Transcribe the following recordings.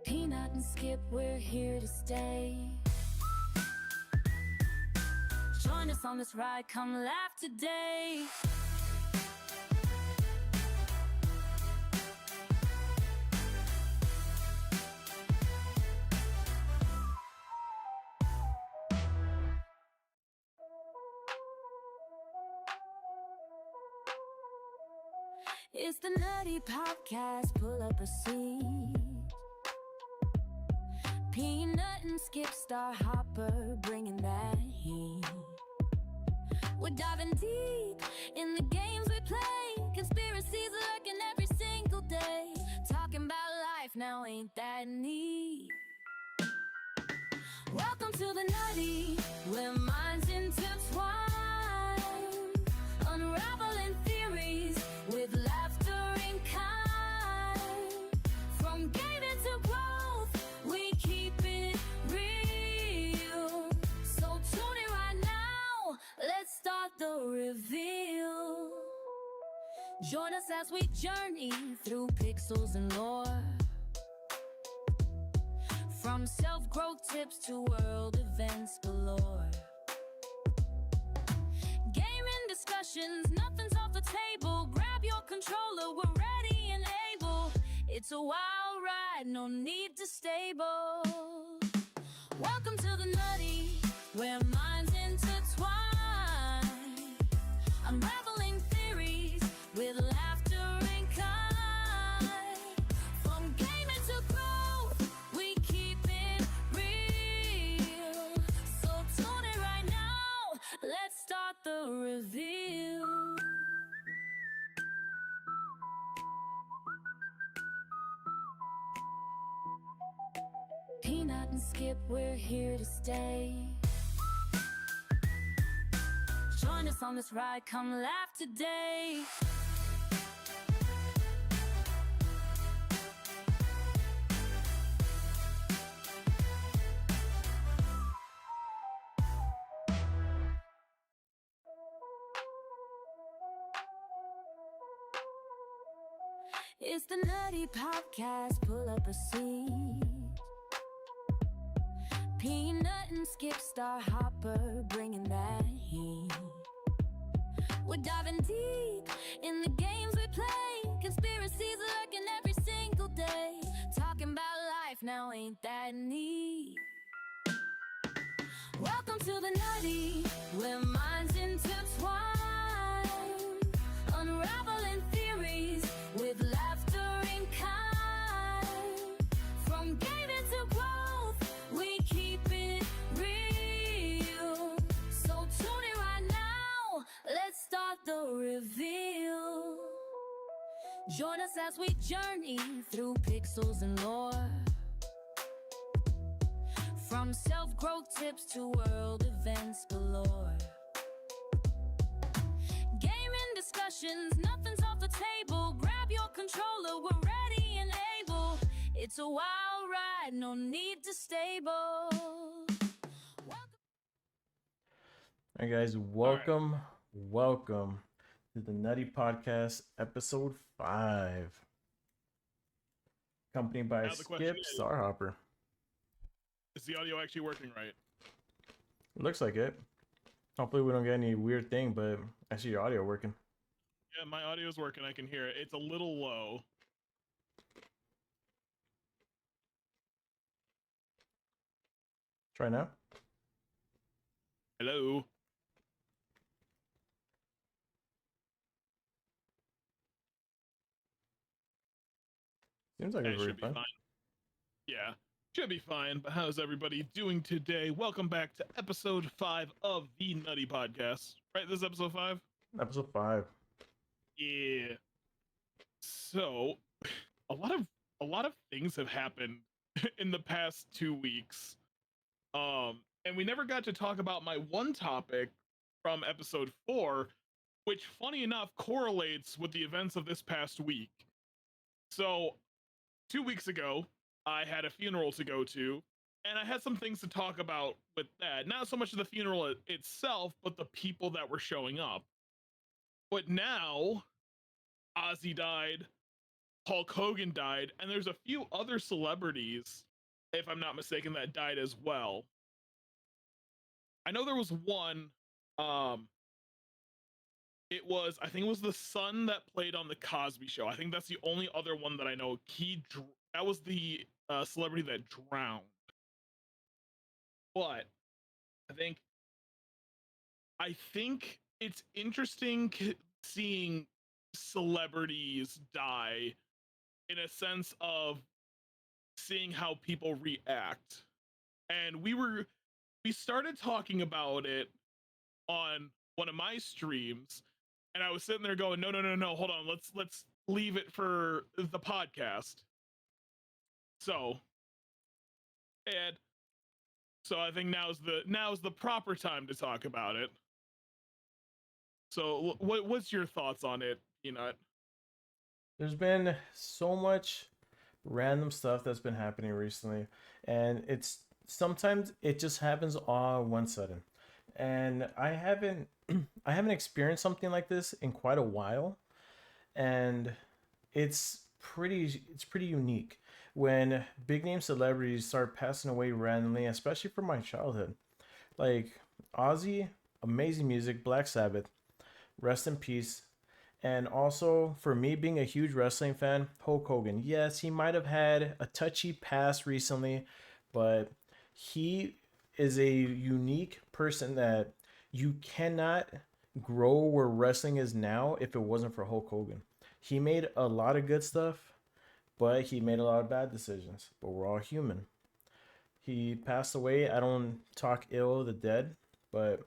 Peanut and Skip, we're here to stay. Join us on this ride, come laugh today. It's the Nutty Podcast, pull up a seat. Peanut and Skip, Star Hopper, bringing that heat. We're diving deep in the games we play. Conspiracies lurking every single day. Talking about life now, ain't that neat? Welcome to the Nutty, where minds intertwine. Unraveling theories with laughter and kind. From gaming to growth, we keep it real. So tune in right now, let's start the reveal. Join us as we journey through pixels and lore. From self-growth tips to world events galore. Gaming discussions, nothing's off the table. Grab your controller, we're ready and able. It's a wild ride, no need to stable. Welcome to the Nutty, where minds intertwine. Unraveling theories with laughter and kind. From gaming to growth, we keep it real. So tune in right now, let's start the reveal. Peanut and Skip, we're here to stay. Join us on this ride, come laugh today. It's the Nutty Podcast, pull up a seat. Peanut and Skip, Star Hopper, bringing that heat. We're diving deep in the games we play. Conspiracies lurking every single day. Talking about life now, ain't that neat? Welcome to the Nutty, where minds intertwine. Unraveling theories with laughter and kind. From gaming to growth, we keep it real. So tune in right now, let's start the reveal. Join us as we journey through pixels and lore. From self-growth tips to world events galore. Gaming discussions, nothing's off the table. Grab your controller, we're ready and able. It's a wild ride, no need to stable. All right, guys, welcome to the Nutty Podcast, episode 5. Accompanied by Now the question Skip is- Starhopper. Is the audio actually working right? Looks like it. Hopefully we don't get any weird thing, but I see your audio working. Yeah, my audio is working. I can hear it. It's a little low. Try now. Hello? Seems like That it's should really be fun. fine. Yeah, should be fine. But how's everybody doing today? Welcome back to episode 5 of the Nutty Podcast. Right, this is episode 5? Episode 5. Yeah. So, a lot of things have happened in the past 2 weeks. And we never got to talk about my one topic from episode 4, which funny enough correlates with the events of this past week. So, 2 weeks ago, I had a funeral to go to, and I had some things to talk about with that. Not so much the funeral itself, but the people that were showing up. But now, Ozzy died, Hulk Hogan died, and there's a few other celebrities, if I'm not mistaken, that died as well. I know there was one. Um, I think it was the son that played on the Cosby Show. I think that's the only other one that I know. That was the celebrity that drowned. But I think it's interesting seeing celebrities die in a sense of seeing how people react. And we started talking about it on one of my streams, and I was sitting there going, no, no, no, no, hold on, let's leave it for the podcast. So, and so I think now's the proper time to talk about it. So, what's your thoughts on it, Peanut? There's been so much random stuff that's been happening recently, and it's sometimes it just happens all one sudden. And I haven't experienced something like this in quite a while, and it's pretty unique when big name celebrities start passing away randomly, especially from my childhood. Like Ozzy, amazing music, Black Sabbath, rest in peace. And also, for me being a huge wrestling fan, Hulk Hogan. Yes, he might have had a touchy past recently, but he is a unique person that you cannot grow where wrestling is now if it wasn't for Hulk Hogan. He made a lot of good stuff, but he made a lot of bad decisions. But we're all human. He passed away. I don't talk ill of the dead, but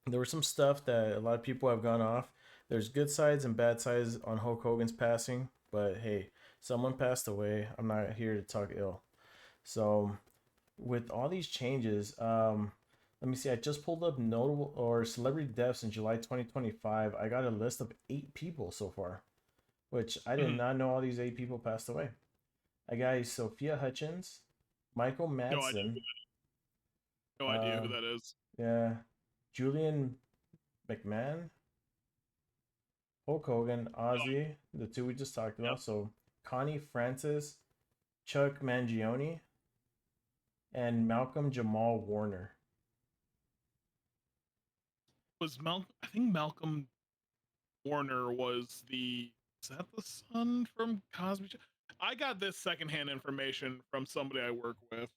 there was some stuff that a lot of people have gone off. There's good sides and bad sides on Hulk Hogan's passing, but hey, someone passed away. I'm not here to talk ill. So, with all these changes, let me see. I just pulled up notable or celebrity deaths in July 2025. I got a list of 8 people so far, which I did Mhm. not know all these 8 people passed away. I got Sophia Hutchins, Michael No idea. Madsen, No idea who um, that is. yeah, Julian McMahon, Hulk Hogan, Ozzy, the two we just talked Yep. about. So Connie Francis, Chuck Mangione, and Malcolm Jamal Warner. I think Malcolm Warner was is that the son from Cosby? I got this secondhand information from somebody I work with.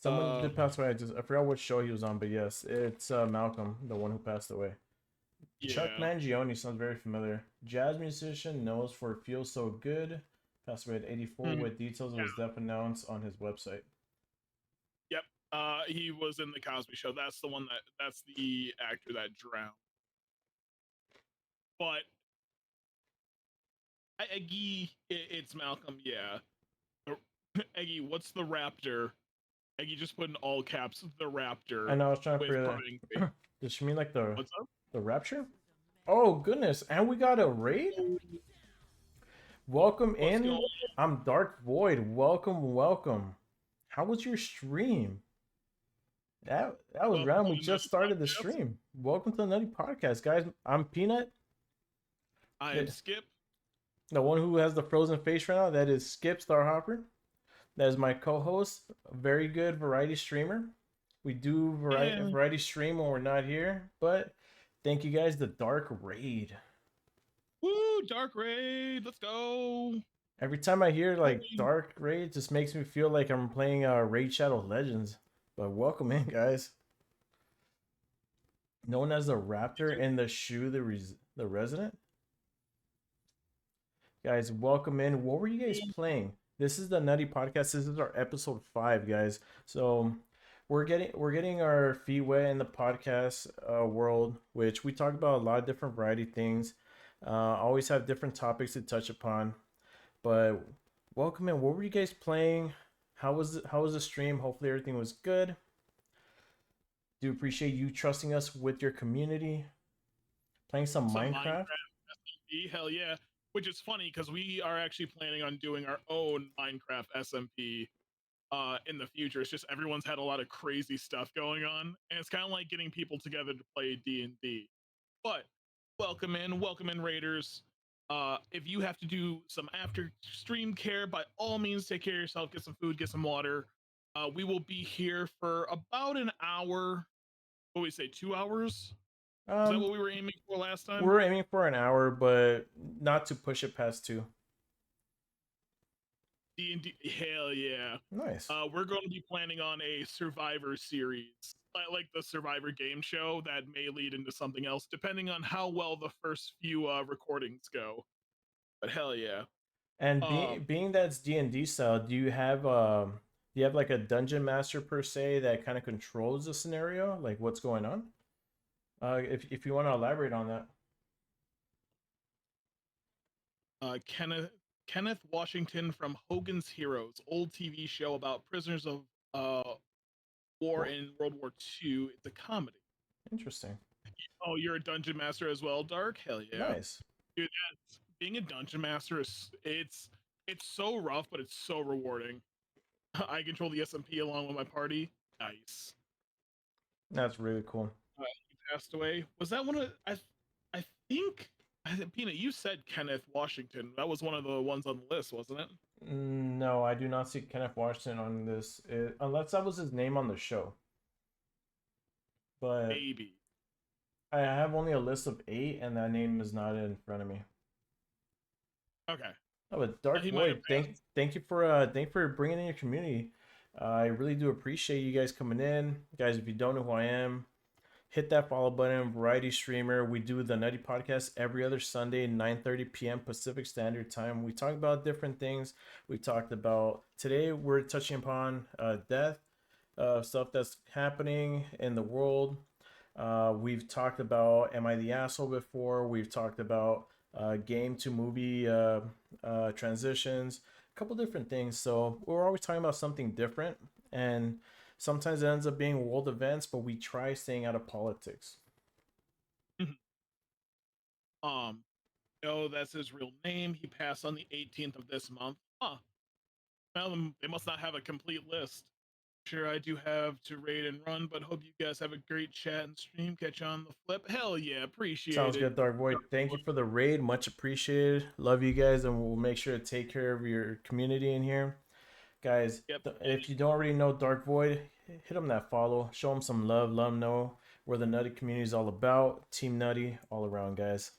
Someone Uh, did pass away. I forgot what show he was on, but yes, it's Malcolm, the one who passed away. Chuck yeah. Mangione sounds very familiar. Jazz musician knows for "Feels So Good." Passed away at 84 Mhm. with details of Yeah. his death announced on his website. Yep. He was in the Cosby Show. That's the actor that drowned. But Eggy, it's Malcolm. Yeah. Eggy, what's the Raptor? Eggy just put in all caps the I Raptor know I was trying to with figure crying face. that. Does she mean like What's up? the rapture? Oh goodness! And we got a raid. Welcome What's going in. on? I'm Dark Void. Welcome, welcome. How was your stream? That was Welcome round. to We the just Nutty started the Podcast. stream. Welcome to the Nutty Podcast, guys. I'm Peanut, I am the, Skip. the one who has the frozen face right now. That is Skip Starhopper. That is my co-host, a very good variety streamer. We do Yeah. variety stream when we're not here, but thank you guys. The Dark Raid. Woo! Dark Raid. Let's go. Every time I hear like Raid. Dark Raid, it just makes me feel like I'm playing Raid Shadow Legends. But welcome in, guys. Known as the Raptor and the Shoe, the Resident. Guys, welcome in. What were you guys playing? This is the Nutty Podcast. This is our episode 5, guys. So we're getting our feet wet in the podcast world, which we talk about a lot of different variety things. Always have different topics to touch upon. But welcome in. What were you guys playing? How was the stream? Hopefully everything was good. Do appreciate you trusting us with your community. Playing some Some Minecraft. Minecraft SMP. Hell yeah. Which is funny because we are actually planning on doing our own Minecraft SMP in the future. It's just everyone's had a lot of crazy stuff going on, and it's kind of like getting people together to play D&D. But welcome in Raiders. If you have to do some after stream care, by all means, take care of yourself. Get some food, get some water. We will be here for about an hour. What do we say, 2 hours? Is that Um, what we were aiming for last time? we're aiming for an hour, but not to push it past 2. D&D, hell yeah. Nice. We're going to be planning on a Survivor series, like the Survivor game show that may lead into something else, depending on how well the first few recordings go. But hell yeah. And Um, being that's D&D style, do you have like a dungeon master per se that kind of controls the scenario, like what's going on? If you want to elaborate on that. Kenneth Washington from Hogan's Heroes, old TV show about prisoners of war Cool. in World War II. It's a comedy. Interesting. Oh, you're a dungeon master as well, Dark? Hell yeah. Nice. Dude, being a dungeon master it's so rough, but it's so rewarding. I control the SMP along with my party. Nice. That's really cool. He passed away. Was that one of I think Peanut, you said Kenneth Washington. That was one of the ones on the list, wasn't it? No, I do not see Kenneth Washington on this, unless that was his name on the show. But Maybe. I have only a list of 8, and that name is not in front of me. Okay. Oh, but Dark He might have Void, thank you for bringing in your community. I really do appreciate you guys coming in, guys. If you don't know who I am, hit that follow button. Variety streamer. We do the Nutty podcast every other Sunday, 9:30 p.m. Pacific Standard Time. We talk about different things. We talked about today. We're touching upon death, stuff that's happening in the world. We've talked about Am I the Asshole before. We've talked about game to movie transitions, a couple different things. So we're always talking about something different, and sometimes it ends up being world events, but we try staying out of politics. um, no, that's his real name. He passed on the 18th of this month. Huh. Well, they must not have a complete list. Sure, I do have to raid and run, but hope you guys have a great chat and stream. Catch you on the flip. Hell yeah, appreciate Sounds it. good, Dark Void. Thank you for the raid. Much appreciated. Love you guys, and we'll make sure to take care of your community in here. Guys, Yep. if you don't already know Dark Void, hit him that follow. Show him some love. Let him know where the Nutty community is all about. Team Nutty all around, guys.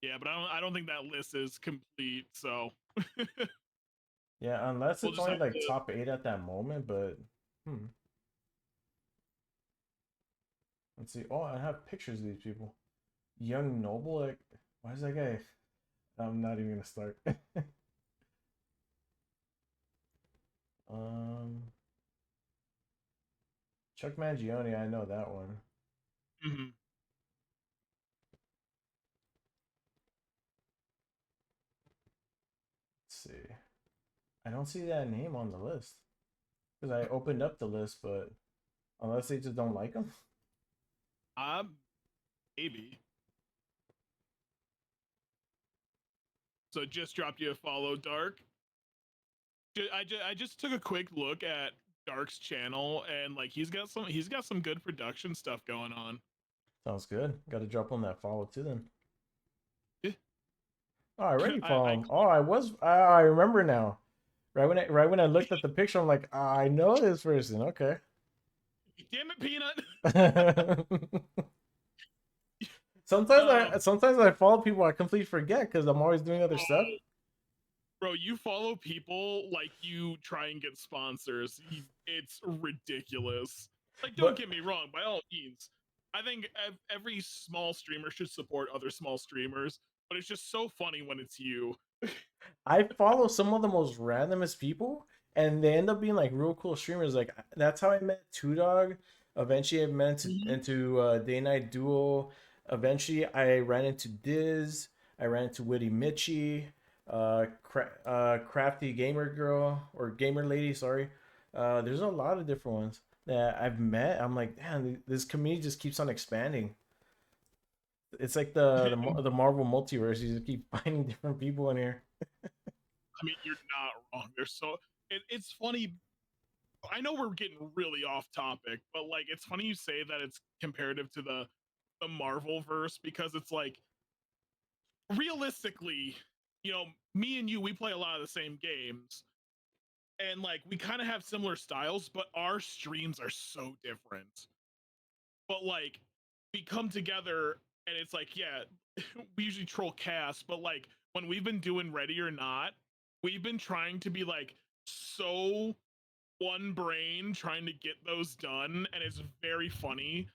Yeah, but I don't think that list is complete. So Yeah, unless we'll it's just only have like to. top 8 at that moment, but let's see. Oh, I have pictures of these people. Young Noble, like, why is that guy? I'm not even gonna start. um, Chuck Mangione, I know that one. Mhm. Let's see. I don't see that name on the list because I opened up the list, but unless they just don't like him. Maybe. So just dropped you a follow, Dark. I just took a quick look at Dark's channel, and like he's got some good production stuff going on. Sounds good. Got to drop on that follow too then. Yeah. Oh, I already I, follow I him. Oh, I remember now. Right when I looked at the picture, I'm like, I know this person. Okay. damn it, Peanut. Sometimes I follow people I completely forget because I'm always doing other stuff. Oh, bro, you follow people like you try and get sponsors. It's ridiculous. Like, don't But get me wrong. By all means, I think every small streamer should support other small streamers. But it's just so funny when it's you. I follow some of the most randomest people, and they end up being like real cool streamers. Like that's how I met Two Dog. Eventually, I met Mhm. into Day Night Duel. Eventually, I ran into Diz. I ran into Witty Mitchie, Crafty Gamer Girl or Gamer Lady. Sorry, there's a lot of different ones that I've met. I'm like, damn, this community just keeps on expanding. It's like the Marvel multiverse. You just keep finding different people in here. I mean, you're not wrong. There's so it's funny. I know we're getting really off topic, but like it's funny you say that it's comparative to the the Marvel verse because it's like realistically, you know, me and you, we play a lot of the same games, and like we kind of have similar styles, but our streams are so different. But like we come together and it's like, yeah, we usually troll cast, but like when we've been doing Ready or Not, we've been trying to be like so one brain trying to get those done, and it's very funny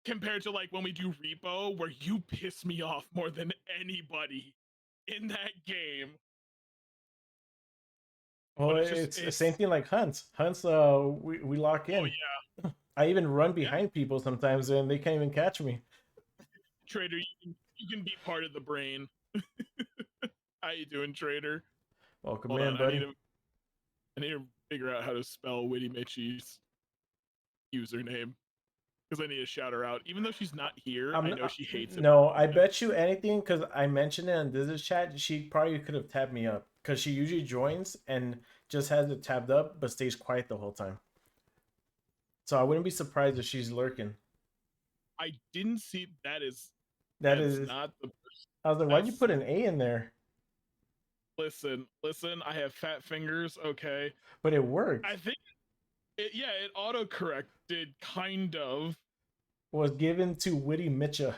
compared to like when we do Repo, where you piss me off more than anybody in that game. Well, But it's just it's the same it's thing like hunts. Hunts, we lock oh in. yeah, I even run yeah. behind people sometimes, and they can't even catch me. Trader, you can be part of the brain. How you doing, Trader? Welcome Hold in, on, buddy. I need to figure out how to spell Witty Mitchie's username because I need to shout her out. Even though she's not here, I'm I know she hates it. no, I bet you anything because I mentioned it in this chat. She probably could have tabbed me up because she usually joins and just has it tabbed up but stays quiet the whole time. So I wouldn't be surprised if she's lurking. I didn't see that is That that's is, not the I was like, why'd you that's put an A in there? listen, I have fat fingers, okay. But it worked. I think yeah, it auto corrected kind of. Was given to Witty Mitcha.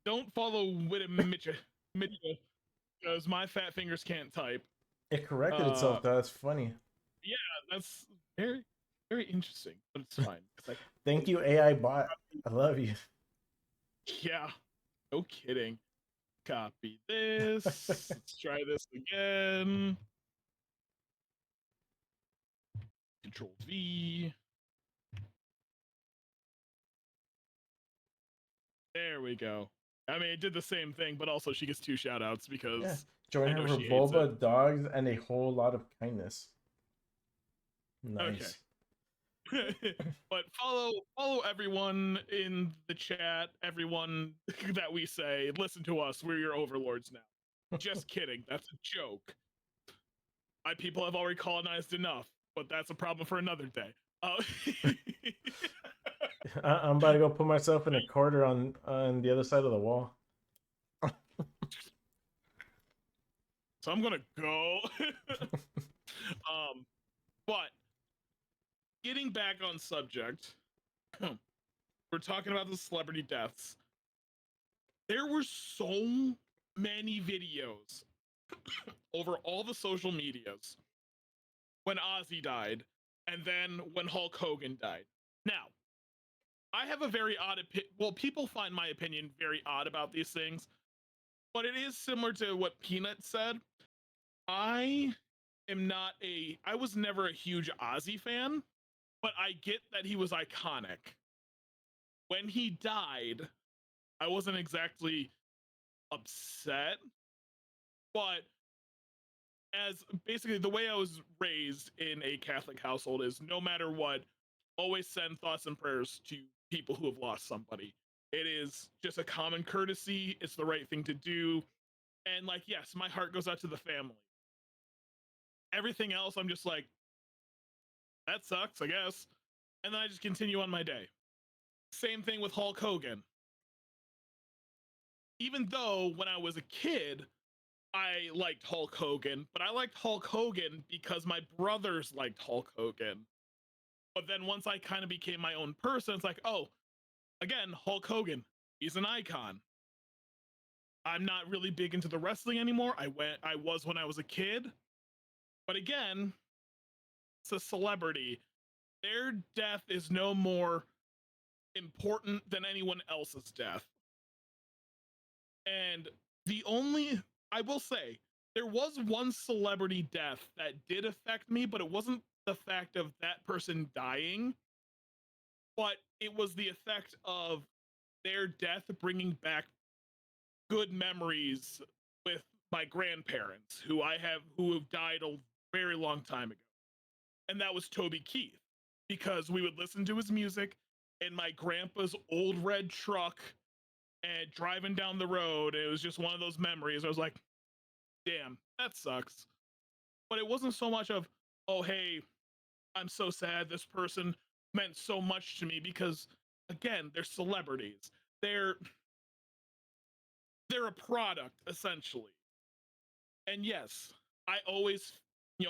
Don't follow with Mitcha because my fat fingers can't type. It corrected Uh itself. That's funny. yeah, that's very very interesting, but it's fine. It's like Thank you, AI bot. I love you. yeah, no kidding. Copy this. Let's try this again. Control V. There we go. I mean, it did the same thing, but also she gets 2 shout outs Yeah. because Join I her know for she hates it. vulva, dogs, and a whole lot of kindness. Okay. Nice. But follow everyone in the chat, everyone that we say, listen to us, we're your overlords now. Just kidding. That's a joke. My people have already colonized enough, but that's a problem for another day. I'm about to go put myself in a corner on the other side of the wall. So I'm gonna go. But getting back on subject, we're talking about the celebrity deaths. There were so many videos over all the social medias when Ozzy died, and then when Hulk Hogan died. Now, I have a very odd opinion. Well, people find my opinion very odd about these things, but it is similar to what Peanut said. I I was never a huge Ozzy fan, but I get that he was iconic. When he died, I wasn't exactly upset, but as basically the way I was raised in a Catholic household is no matter what, always send thoughts and prayers to people who have lost somebody. It is just a common courtesy, it's the right thing to do. And like, yes, my heart goes out to the family. Everything else, I'm just like, that sucks, I guess. And then I just continue on my day. Same thing with Hulk Hogan. Even though when I was a kid, I liked Hulk Hogan, but I liked Hulk Hogan because my brothers liked Hulk Hogan. But then once I kind of became my own person, it's like, oh, again, Hulk Hogan, he's an icon. I'm not really big into the wrestling anymore. I was when I was a kid. But again, it's a celebrity. Their death is no more important than anyone else's death. And I will say, there was one celebrity death that did affect me, but it wasn't the fact of that person dying, but it was the effect of their death bringing back good memories with my grandparents who have died a very long time ago. And that was Toby Keith, because we would listen to his music in my grandpa's old red truck and driving down the road. It was just one of those memories. I was like, damn, that sucks. But it wasn't so much of, oh, hey, I'm so sad. This person meant so much to me, because again, they're celebrities. They're they're a product essentially. And yes, I always,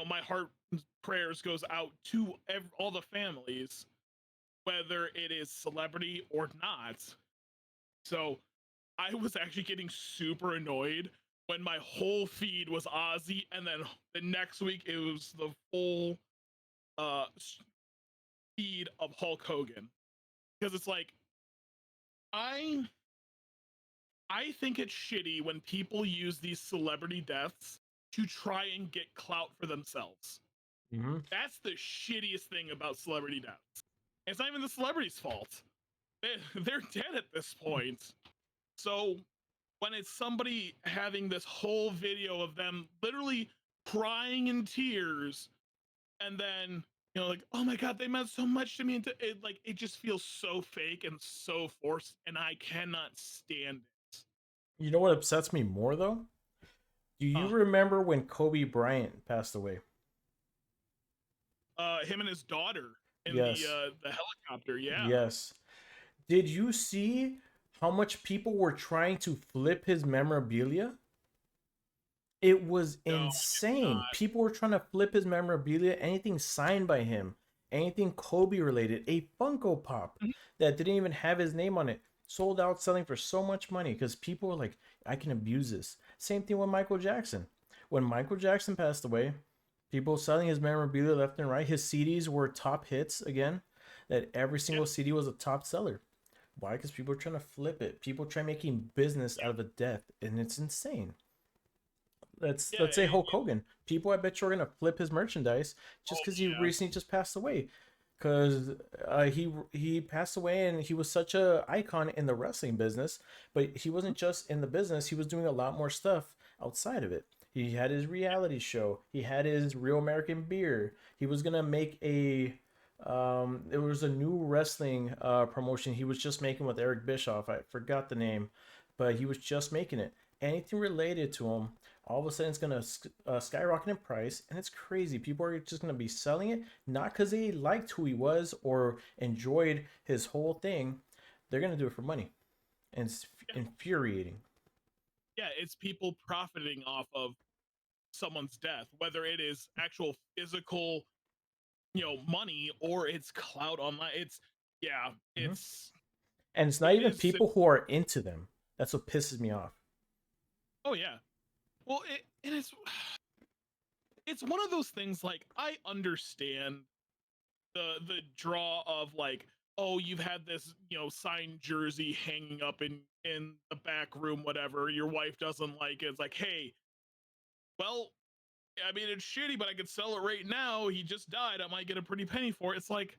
my heart prayers goes out to all the families, whether it is celebrity or not. So I was actually getting super annoyed when my whole feed was Ozzy, and then the next week it was the full uh feed of Hulk Hogan, because it's like I I think it's shitty when people use these celebrity deaths to try and get clout for themselves. Hmm. That's the shittiest thing about celebrity deaths. It's not even the celebrity's fault. They're dead at this point. So when it's somebody having this whole video of them literally crying in tears, and then like, oh my god, they meant so much to me, and it just feels so fake and so forced, and I cannot stand it. You know what upsets me more though? Do you Uh, remember when Kobe Bryant passed away? him and his daughter in Yes. the helicopter, yeah. Yes. Did you see how much people were trying to flip his memorabilia? It was No, insane. People were trying to flip his memorabilia, anything signed by him, anything Kobe related, a Funko Pop Mhm. that didn't even have his name on it, sold out selling for so much money because people were like, I can abuse this. Same thing with Michael Jackson. When Michael Jackson passed away, people selling his memorabilia left and right. His CDs were top hits again, that every Yeah, single CD was a top seller. Why? Because people are trying to flip it. People try making business out of a death, and it's insane. Let's yeah, let's say Hulk Hogan. People, I bet you are gonna flip his merchandise just oh because he yeah, recently just passed away. Because he passed away and he was such a icon in the wrestling business, but he wasn't just in the business. He was doing a lot more stuff outside of it. He had his reality show. He had his Real American Beer. He was gonna make a there was a new wrestling promotion he was just making with Eric Bischoff. I forgot the name, but he was just making it. Anything related to him, all of a sudden it's gonna skyrocket in price, and it's crazy. People are just gonna be selling it not because they liked who he was or enjoyed his whole thing. They're gonna do it for money, and it's yeah, infuriating. yeah. It's people profiting off of someone's death, whether it is actual physical, money, or it's clout online. It's yeah, Mhm. it's And it's not it even is. people who are into them. That's what pisses me off. Oh yeah. Well, and it's one of those things. Like, I understand the draw of, like, oh, you've had this signed jersey hanging up in the back room, whatever. Your wife doesn't like it. It's like, hey, well, I mean, it's shitty, but I could sell it right now. He just died. I might get a pretty penny for it. It's like,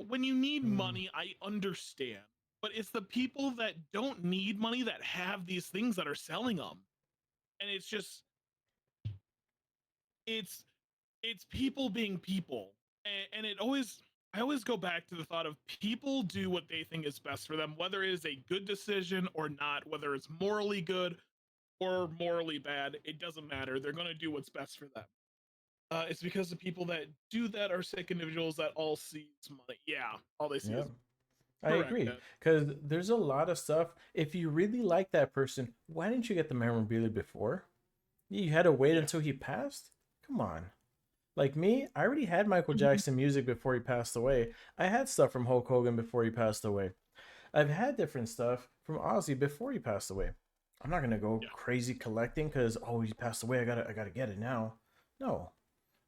when you need Mm. money, I understand. But it's the people that don't need money that have these things that are selling them. And it's just, it's it's people being people. And I always go back to the thought of people do what they think is best for them, whether it is a good decision or not, whether it's morally good or morally bad. It doesn't matter. They're going to do what's best for them. It's because the people that do that are sick individuals that all see is money. Yeah, all they see Yeah. is I correct. agree because there's a lot of stuff. If you really like that person, why didn't you get the memorabilia before? You had to wait Yeah. until he passed? Come on. Like me, I already had Michael Jackson music before he passed away. I had stuff from Hulk Hogan before he passed away. I've had different stuff from Ozzy before he passed away. I'm not gonna go Yeah. crazy collecting because he passed away. I gotta get it now. No,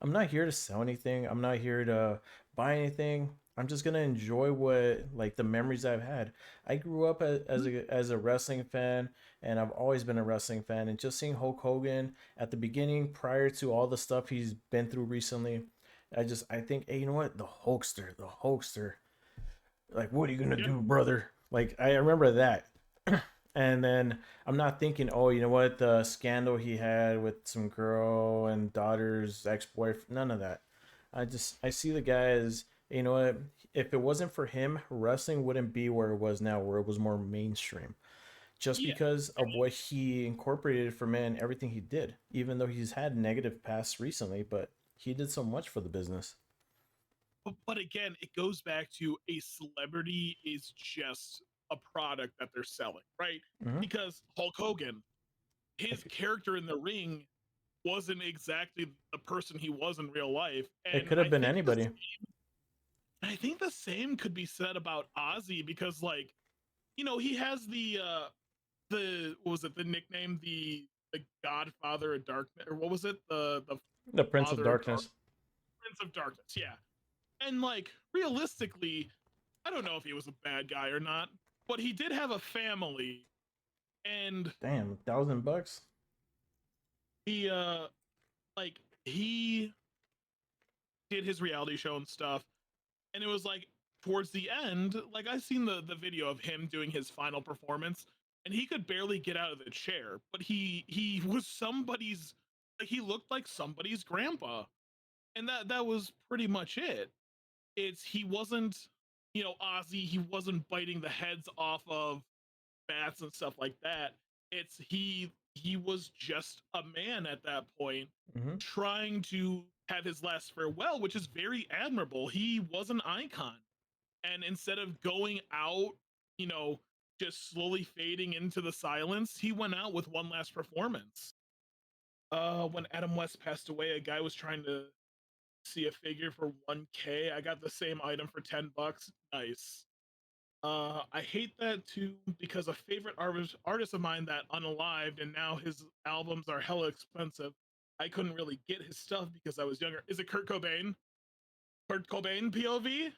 I'm not here to sell anything. I'm not here to buy anything. I'm just gonna enjoy what like the memories I've had. I grew up as a wrestling fan, and I've always been a wrestling fan. And just seeing Hulk Hogan at the beginning, prior to all the stuff he's been through recently, I think, hey, you know what, the Hulkster. Like, what are you gonna Yeah. do, brother? Like, I remember that. And then I'm not thinking, oh, you know what, the scandal he had with some girl and daughter's ex-boyfriend, none of that. I see the guy as, you know what, if it wasn't for him, wrestling wouldn't be where it was now, where it was more mainstream. Just Yeah. because of what he incorporated for man, everything he did, even though he's had negative past recently, but he did so much for the business. but again, it goes back to a celebrity is just a product that they're selling, right? Hmm. Because Hulk Hogan, his character in the ring wasn't exactly the person he was in real life, It and could have been anybody. I think the same could be said about Ozzy because, like, he has the what was it, the nickname, the Godfather of Darkness, or what was it, the The Prince of Father of Darkness. Prince of Darkness, yeah. And like realistically, I don't know if he was a bad guy or not, but he did have a family, and Damn, $1,000. he like he did his reality show and stuff, and it was like towards the end, like I seen the video of him doing his final performance, and he could barely get out of the chair, but he was somebody's, like, he looked like somebody's grandpa, and that was pretty much it. He wasn't, Ozzy, he wasn't biting the heads off of bats and stuff like that. He was just a man at that point, Hmm. trying to have his last farewell, which is very admirable. He was an icon, and instead of going out, you know, just slowly fading into the silence, he went out with one last performance. When Adam West passed away, a guy was trying to see a figure for 1K. I got the same item for $10. Nice. I hate that too because a favorite artist of mine that unalived, and now his albums are hella expensive. I couldn't really get his stuff because I was younger. Is it Kurt Cobain? Kurt Cobain POV?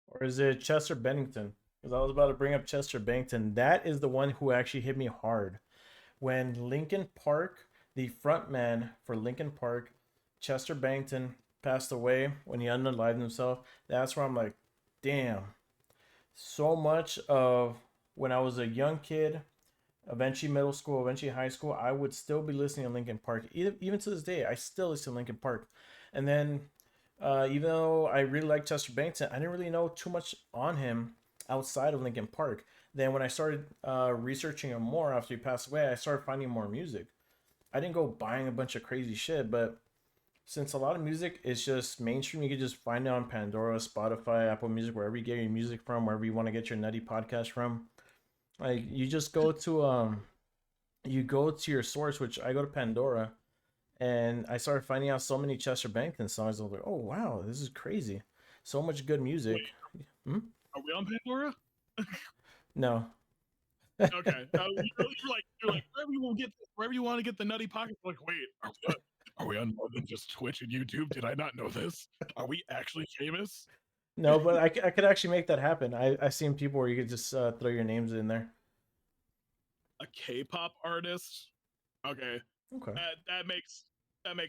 Or is it Chester Bennington? Because I was about to bring up Chester Bennington. That is the one who actually hit me hard. When Linkin Park, the frontman for Linkin Park, Chester Bennington, passed away, when he unalived himself, that's where I'm like, damn. So much of when I was a young kid, eventually middle school, eventually high school, I would still be listening to Linkin Park. Even to this day, I still listen to Linkin Park. And then, even though I really like Chester Bennington, I didn't really know too much on him outside of Linkin Park. Then when I started researching him more after he passed away, I started finding more music. I didn't go buying a bunch of crazy shit, but since a lot of music is just mainstream, you can just find it on Pandora, Spotify, Apple Music, wherever you get your music from, wherever you want to get your Nutty podcast from. Like you just go to you go to your source, which I go to Pandora, and I started finding out so many Chester Bennington songs. I was like, oh wow, this is crazy. So much good music. Wait, Hmm? are we on Pandora? No. Okay. You're like wherever you want to get the Nutty Pocket. Like, wait, are we on more than just Twitch and YouTube? Did I not know this? Are we actually famous? No, but I could actually make that happen. I've seen people where you could just throw your names in there. A K-pop artist? Okay, Okay. that makes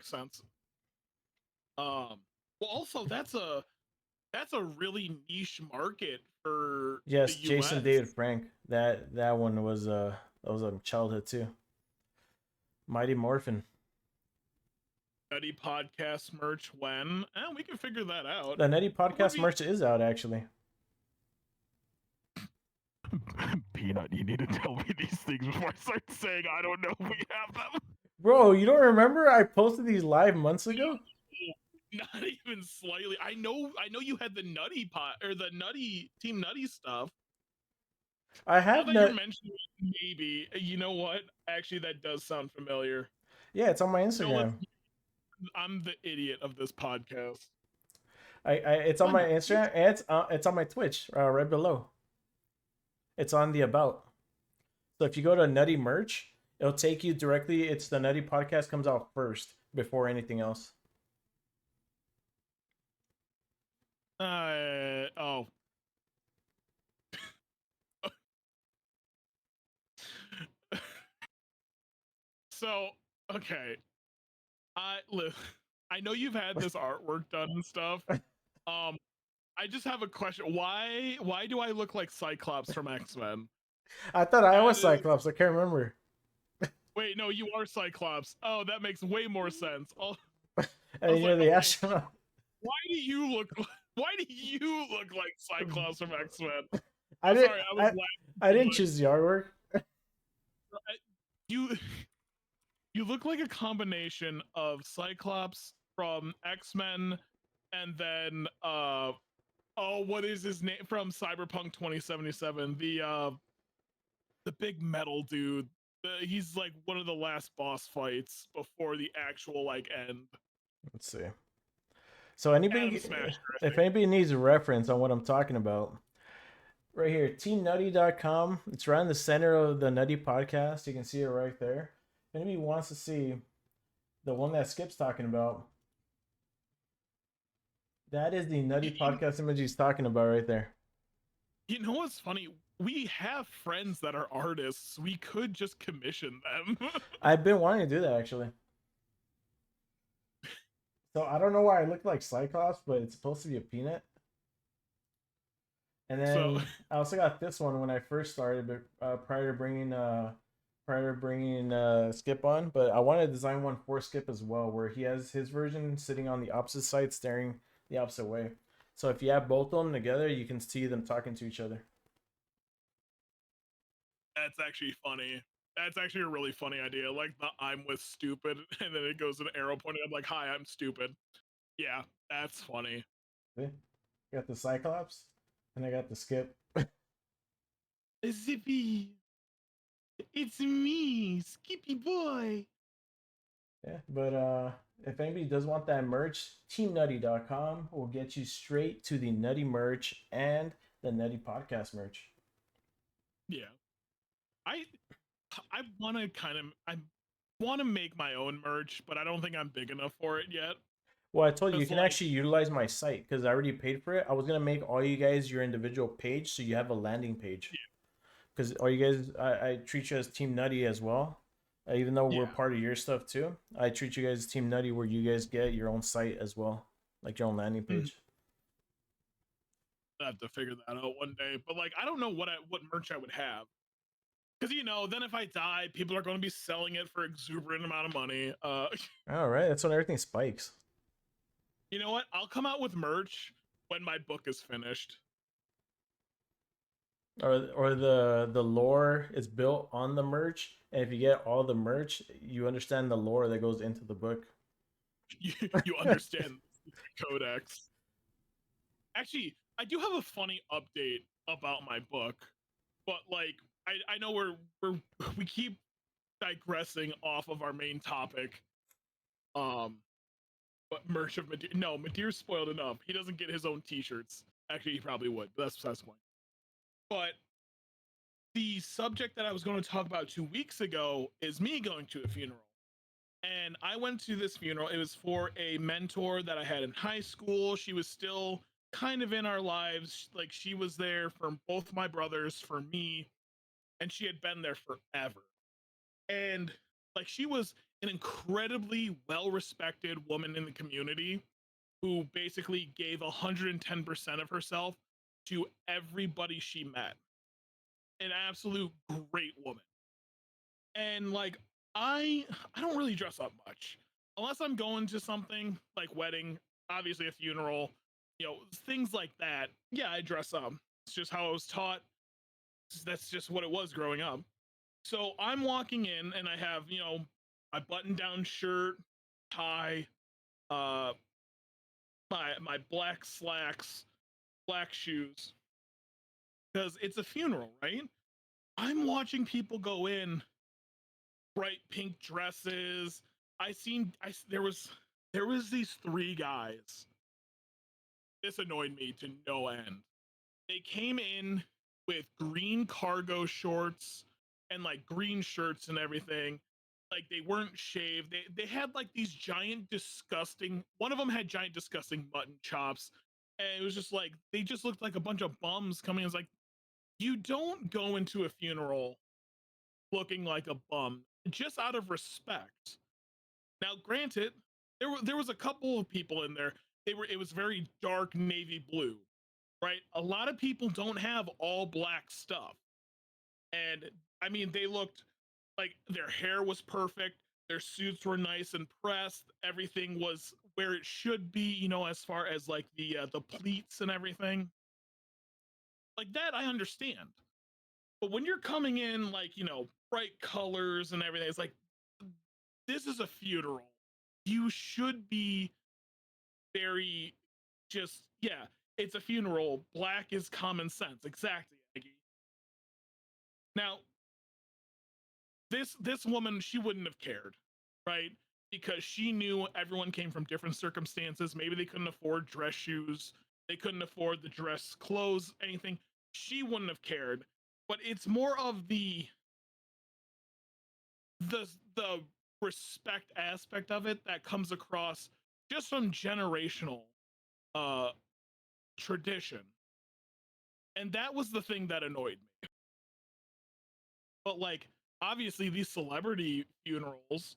sense. Well, also that's a really niche market for the Yes, Jason U.S. David Frank. That one was that was a childhood too. Mighty Morphin. Nutty podcast merch when? We can figure that out. The Nutty It would podcast be merch is out actually. Peanut. You need to tell me these things before I start saying I don't know if we have them. Bro, you don't remember I posted these live months ago? Not even slightly. I know you had the Nutty pot or the Nutty Team Nutty stuff. I Now have that you're nut. mentioning it, maybe, you know what? Actually, that does sound familiar. Yeah, it's on my You know what? Instagram. I'm the idiot of this podcast. It's on On my your Instagram and it's on my Twitch right below. It's on the about. So if you go to Nutty merch, it'll take you directly. It's the Nutty podcast comes out first before anything else. Oh. So, okay. I li- I know you've had this artwork done and stuff. Um, I just have a question. Why do I look like Cyclops from X-Men? I thought I That was is Cyclops. I can't remember. Wait, no, you are Cyclops. Oh, that makes way more sense. Oh, I And was you're like, the oh wait, astronaut. why do you look like Cyclops from X-Men? I I'm didn't. sorry, I was laughing I too didn't much. choose the artwork. You you look like a combination of Cyclops from X-Men and then oh, what is his name from Cyberpunk 2077? The big metal dude. He's like one of the last boss fights before the actual like end. Let's see. So Adam anybody, Smasher, I if think. anybody needs a reference on what I'm talking about, right here, tnutty.com. It's right in the center of the Nutty podcast. You can see it right there. If anybody wants to see the one that Skip's talking about, that is the Nutty You, podcast image he's talking about right there. you know what's funny? We have friends that are artists. We could just commission them. I've been wanting to do that actually. So I don't know why I look like Cyclops, but it's supposed to be a peanut. And So then I also got this one when I first started, but prior to bringing Skip on. But I wanted to design one for Skip as well, where he has his version sitting on the opposite side, staring the opposite way. So if you have both of them together, you can see them talking to each other. that's actually funny. That's actually a really funny idea. Like the I'm with stupid, and then it goes an arrow pointing up like, "Hi, I'm stupid." Yeah, that's funny. See? I got the Cyclops, and I got the Skip. Zippy, it's me, Skippy boy. Yeah, but if anybody does want that merch, teamnutty.com will get you straight to the Nutty merch and the Nutty podcast merch. Yeah, I I want to I want to make my own merch, but I don't think I'm big enough for it yet. Well, I told you you Cause can like, actually utilize my site because I already paid for it. I was gonna make all you guys your individual page, so you have a landing page. Because all you guys, I treat you as Team Nutty as well. Even though we're yeah, part of your stuff too, I treat you guys as Team Nutty, where you guys get your own site as well, like your own landing mhm, page. I have to figure that out one day. But like, I don't know what merch I would have. Because then if I die, people are going to be selling it for exuberant amount of money. All right, that's when everything spikes. You know what? I'll come out with merch when my book is finished. Or the lore is built on the merch, and if you get all the merch, you understand the lore that goes into the book. you, you understand the codex. Actually, I do have a funny update about my book, but like, I know we keep digressing off of our main topic. Um, but merch of Madeir. No, Madeir's spoiled enough. He doesn't get his own T-shirts. Actually, he probably would. But that's the point. But the subject that I was going to talk about 2 weeks ago is me going to a funeral. And I went to this funeral. It was for a mentor that I had in high school. She was still kind of in our lives. Like she was there for both my brothers, for me, and she had been there forever. And like she was an incredibly well respected woman in the community who basically gave 110% of herself to everybody she met. An absolute great woman. And like I don't really dress up much unless I'm going to something like wedding, obviously a funeral, things like that. Yeah, I dress up. It's just how I was taught. That's just what it was growing up. So I'm walking in and I have, my button-down shirt, tie, uh my black slacks, black shoes, because it's a funeral, right? I'm watching people go in, bright pink dresses. There was these three guys. This annoyed me to no end. They came in with green cargo shorts and like green shirts and everything. Like they weren't shaved. They had like these giant disgusting. One of them had giant disgusting mutton chops, and it was just like they just looked like a bunch of bums coming. It's like you don't go into a funeral looking like a bum just out of respect. Now, granted, there was a couple of people in there. It was very dark navy blue, right? A lot of people don't have all black stuff. And I mean, they looked like their hair was perfect, their suits were nice and pressed, everything was where it should be, as far as like the pleats and everything. Like that I understand. But when you're coming in like, bright colors and everything, it's like this is a funeral. You should be very just yeah, it's a funeral. Black is common sense. Exactly, Aggie. Now, this woman, she wouldn't have cared, right? Because she knew everyone came from different circumstances. Maybe they couldn't afford dress shoes, they couldn't afford the dress clothes, anything. She wouldn't have cared. But it's more of the respect aspect of it that comes across just from generational uh tradition. And that was the thing that annoyed me. But like obviously these celebrity funerals,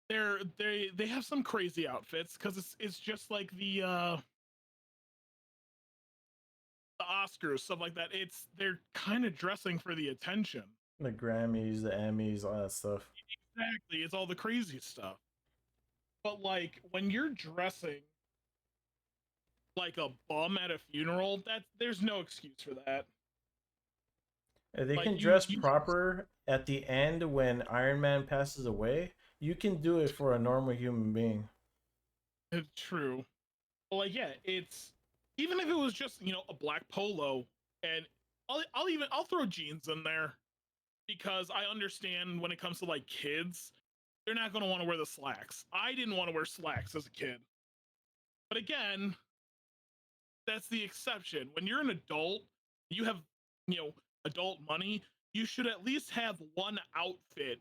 they have some crazy outfits because it's just like the Oscars, stuff like that. It's they're kind of dressing for the attention. The Grammys, the Emmys, all that stuff. Exactly, it's all the crazy stuff. But like when you're dressing like a bum at a funeral, that there's no excuse for that. If they Like can you dress you proper at the end when Iron Man passes away, you can do it for a normal human being. it's true. But like yeah, it's even if it was just, a black polo and I'll throw jeans in there because I understand when it comes to like kids, they're not going to want to wear the slacks. I didn't want to wear slacks as a kid. But again, that's the exception. When you're an adult, you have, adult money, you should at least have one outfit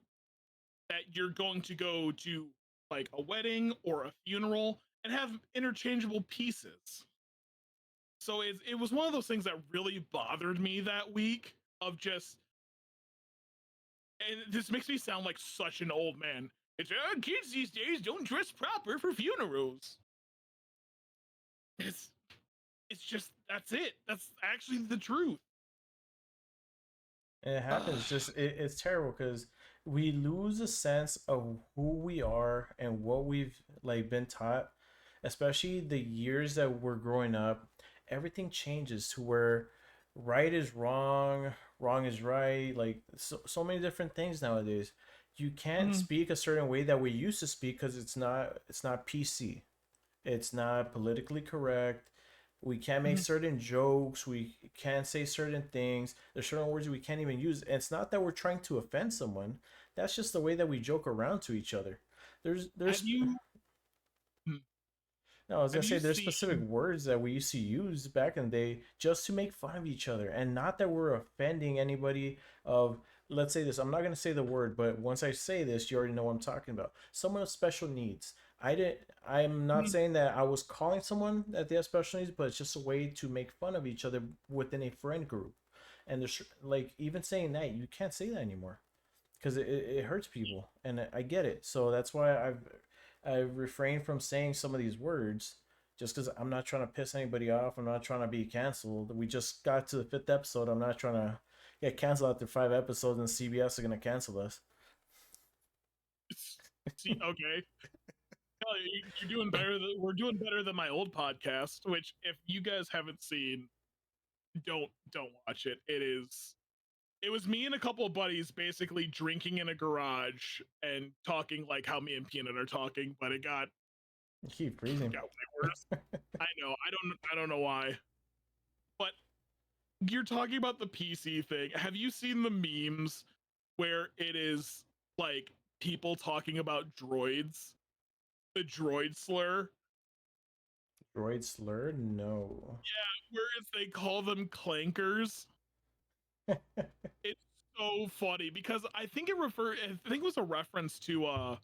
that you're going to go to like a wedding or a funeral and have interchangeable pieces. So it was one of those things that really bothered me that week of just, and this makes me sound like such an old man. It's kids these days don't dress proper for funerals. It's it's just that's it. That's actually the truth. And it happens. Just it's terrible because we lose a sense of who we are and what we've like been taught, especially the years that we're growing up. Everything changes to where right is wrong, wrong is right. Like so many different things nowadays. You can't Mhm, speak a certain way that we used to speak because it's not PC. It's not politically correct. We can't make mhm. certain jokes. We can't say certain things. There's certain words we can't even use. And it's not that we're trying to offend someone. That's just the way that we joke around to each other. There's Have there's you hmm, no, I was gonna have say you there's specific seen? words that we used to use back in the day just to make fun of each other, and not that we're offending anybody. Of let's say this, I'm not gonna say the word, but once I say this, you already know what I'm talking about. Someone with special needs. I didn't. I'm not Mhm. saying that I was calling someone that they have special needs, but it's just a way to make fun of each other within a friend group. And there's like even saying that you can't say that anymore because it hurts people, and I get it. So that's why I refrain from saying some of these words, just because I'm not trying to piss anybody off. I'm not trying to be canceled. We just got to the fifth episode. I'm not trying to get canceled after 5 episodes, and CBS are gonna cancel us. See, okay. No, you're doing better. We're doing better than my old podcast, which if you guys haven't seen, don't watch it. It was me and a couple of buddies basically drinking in a garage and talking like how me and Peanut are talking, but You keep freezing. got way worse. I know. I don't know why. But you're talking about the PC thing. Have you seen the memes where it is like people talking about droids? The droid slur, Droid slur? No. whereas they call them clankers. It's so funny because I think it was a reference to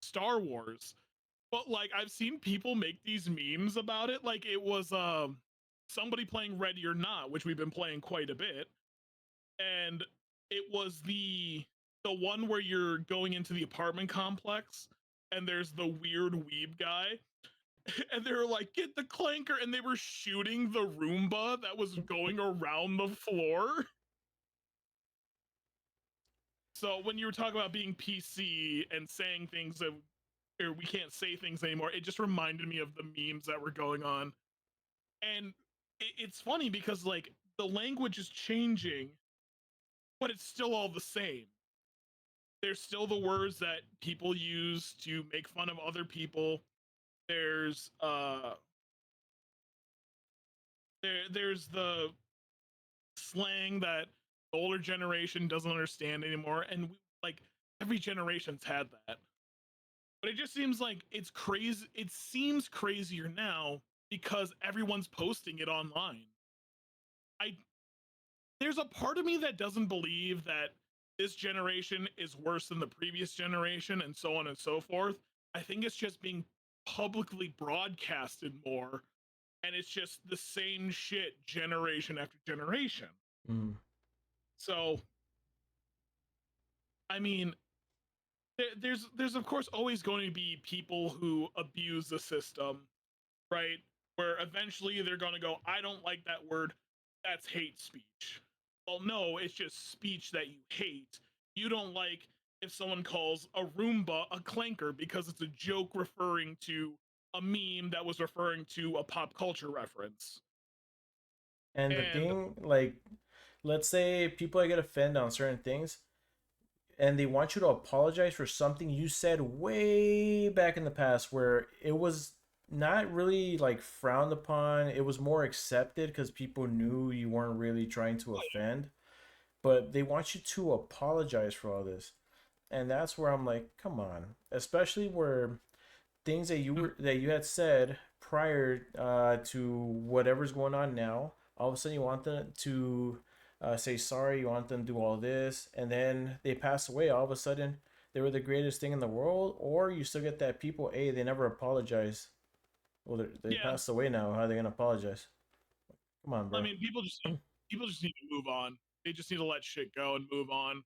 Star Wars. But like I've seen people make these memes about it. Like it was somebody playing Ready or Not, which we've been playing quite a bit. And it was the one where you're going into the apartment complex and there's the weird weeb guy. And they were like, get the clanker, and they were shooting the Roomba that was going around the floor. So when you were talking about being PC and saying things that or we can't say things anymore, it just reminded me of the memes that were going on. And it's funny because like the language is changing, but it's still all the same. There's still the words that people use to make fun of other people. There's there's the slang that the older generation doesn't understand anymore, and like every generation's had that. But it just seems like it's crazy. It seems crazier now because everyone's posting it online. I There's a part of me that doesn't believe that this generation is worse than the previous generation and so on and so forth. I think it's just being publicly broadcasted more, and it's just the same shit generation after generation. Mm. So, I mean, there's of course always going to be people who abuse the system, right? Where eventually they're going to go, I don't like that word. That's hate speech. Well, no, it's just speech that you hate. You don't like if someone calls a Roomba a clanker because it's a joke referring to a meme that was referring to a pop culture reference. And the And thing, like, let's say people get offended on certain things, and they want you to apologize for something you said way back in the past where it was not really like frowned upon. It was more accepted because people knew you weren't really trying to offend, but they want you to apologize for all this. And that's where I'm like, come on. Especially where things that you had said prior to whatever's going on now, all of a sudden you want them to say sorry, you want them to do all this, and then they pass away. All of a sudden, they were the greatest thing in the world, or you still get that people, hey, they never apologize. Well, they yeah, passed away now. How are they gonna apologize? Come on, I bro. mean, people just need to move on. They just need to let shit go and move on.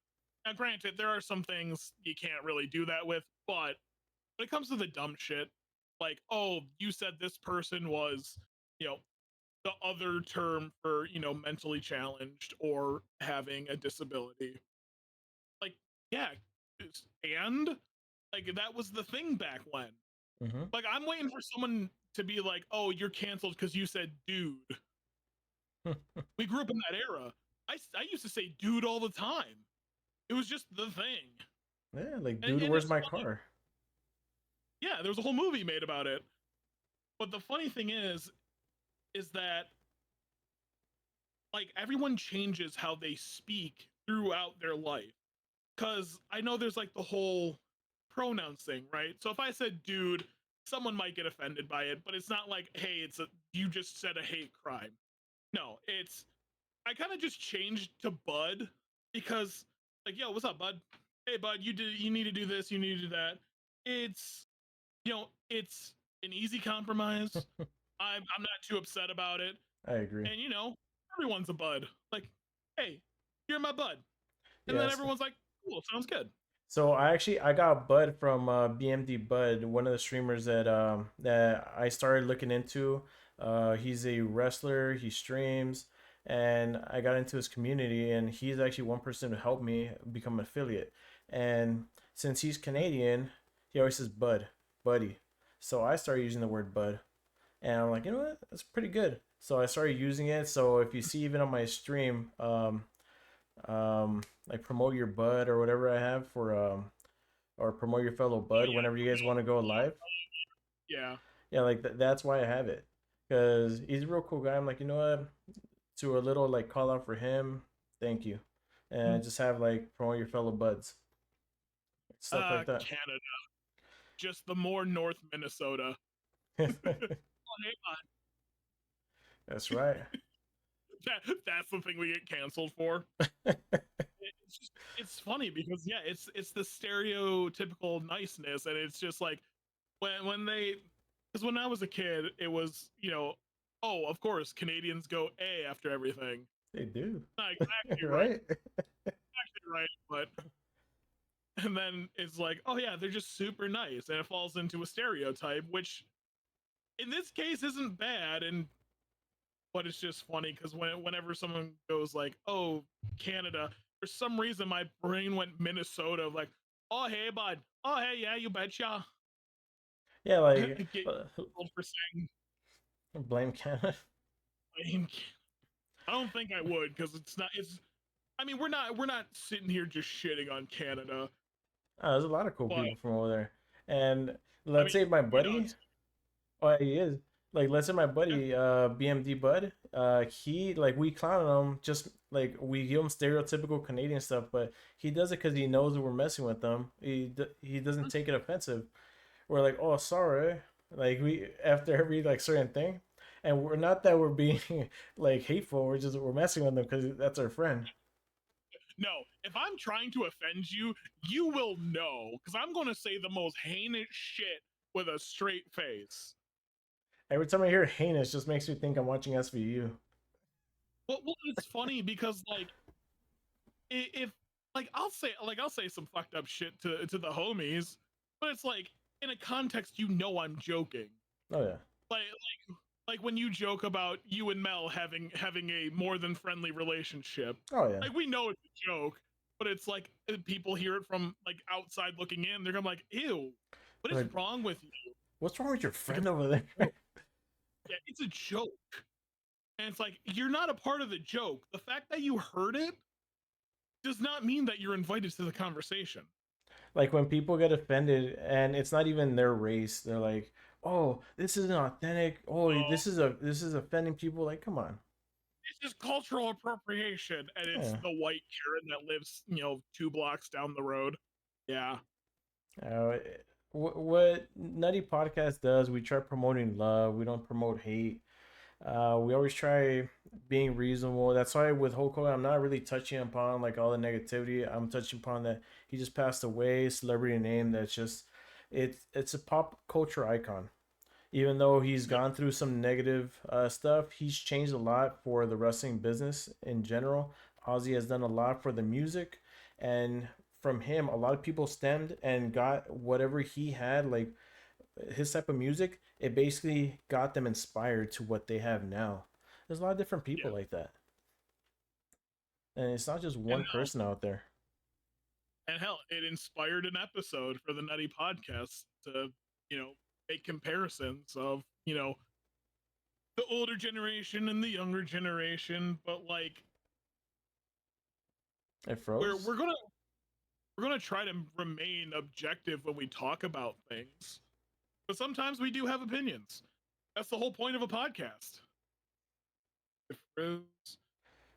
Now, granted, there are some things you can't really do that with, but when it comes to the dumb shit, like, oh, you said this person was, you know, the other term for, mentally challenged or having a disability. Like, yeah, and like that was the thing back when. Mm-hmm. Like, I'm waiting for someone to be like, oh, you're canceled because you said dude. We grew up in that era. I used to say dude all the time. It was just the thing. Yeah, like, And, dude, and where's it's my funny. car? Yeah, there was a whole movie made about it. But the funny thing is that like everyone changes how they speak throughout their life. Cause I know there's like the whole pronouns thing, right? So if I said dude, someone might get offended by it, but it's not like, hey, you just said a hate crime. No, it's I kind of just changed to bud because like, yo, what's up, bud? Hey bud, you need to do this, you need to do that. It's it's an easy compromise. I'm not too upset about it. I agree. And everyone's a bud. Like, hey, you're my bud. And then Yes. everyone's like, cool, sounds good. So I got Bud from BMD Bud, one of the streamers that I started looking into. He's a wrestler. He streams, and I got into his community. And he's actually one person who helped me become an affiliate. And since he's Canadian, he always says Bud, Buddy. So I started using the word Bud, and I'm like, you know what? That's pretty good. So I started using it. So if you see even on my stream, like promote your bud or whatever I have for or promote your fellow Oh bud yeah, whenever you guys want to go live. yeah. Yeah, like that's why I have it, because he's a real cool guy. I'm like, you know what, to a little like call out for him, thank you, and just have like promote your fellow buds, stuff like that. Canada, just the more North Minnesota. Oh, hey, That's right. that's the thing we get canceled for. It's funny because yeah, it's the stereotypical niceness, and it's just like when they because when I was a kid, it was oh, of course Canadians go A after everything. They do. Not exactly right, Right. exactly right, but and then it's like, oh yeah, they're just super nice, and it falls into a stereotype, which in this case isn't bad, and but it's just funny because whenever someone goes like, oh, Canada, for some reason my brain went Minnesota, like, oh hey bud, oh hey yeah, you betcha. Yeah, like Get killed for saying blame Canada. blame. I don't think I would because it's not. It's. I mean, we're not sitting here just shitting on Canada, There's a lot of cool but people from over there, and I let's mean, say my you know, buddy. it's Oh, he is. Like, let's say my yeah. buddy, BMD Bud, he like we clown him, just like we give him stereotypical Canadian stuff, but he does it because he knows that we're messing with him. He doesn't take it offensive. We're like, oh, sorry, like we after every like certain thing, and we're not that we're being like hateful. We're messing with them because that's our friend. No, if I'm trying to offend you, you will know because I'm going to say the most heinous shit with a straight face. Every time I hear heinous, just makes me think I'm watching SVU. Well, it's funny because like if like I'll say some fucked up shit to the homies, but it's like in a context you know I'm joking. Oh yeah, Like when you joke about you and Mel having a more than friendly relationship, oh yeah. like we know it's a joke, but it's like people hear it from like outside looking in, they're gonna be like, "Ew, what is Like, wrong with you?" what's wrong with your Like friend it's over there? a joke. Yeah, it's a joke, and it's like you're not a part of the joke. The fact that you heard it does not mean that you're invited to the conversation. Like when people get offended and it's not even their race, they're like, "Oh, this isn't authentic. Oh, Oh, this is offending people." Like, come on. it's just cultural appropriation, and it's Yeah. the white Karen that lives, 2 blocks down the road. Yeah, Uh, what Nutty Podcast does, we try promoting love. We don't promote hate. We always try being reasonable. That's why with Hulk Hogan, I'm not really touching upon like all the negativity. I'm touching upon that he just passed away, celebrity name. That's just it's a pop culture icon. Even though he's yep, gone through some negative stuff, he's changed a lot for the wrestling business in general. Ozzy has done a lot for the music, and from him, a lot of people stemmed and got whatever he had, like his type of music. It basically got them inspired to what they have now. There's a lot of different people yeah, like that, and it's not just and one person out there. And hell, it inspired an episode for the Nutty podcast to, you know, make comparisons of, the older generation and the younger generation. But like, It we're froze. we're gonna we're gonna try to remain objective when we talk about things. But sometimes we do have opinions. That's the whole point of a podcast. It froze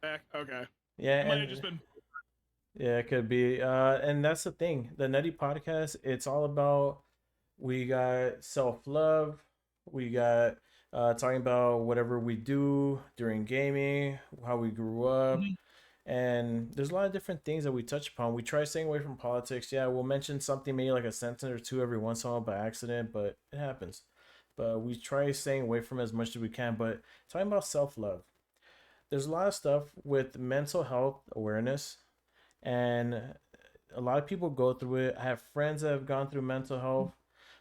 back. Okay, Yeah, it might have just and been. yeah, it could be. And that's the thing. The Nutty Podcast, it's all about we got self love, we got talking about whatever we do during gaming, how we grew up, Mhm. and there's a lot of different things that we touch upon. We try staying away from politics. Yeah, we'll mention something maybe like a sentence or two every once in a while by accident, but it happens. But we try staying away from as much as we can. But talking about self love, there's a lot of stuff with mental health awareness, and a lot of people go through it. I have friends that have gone through mental health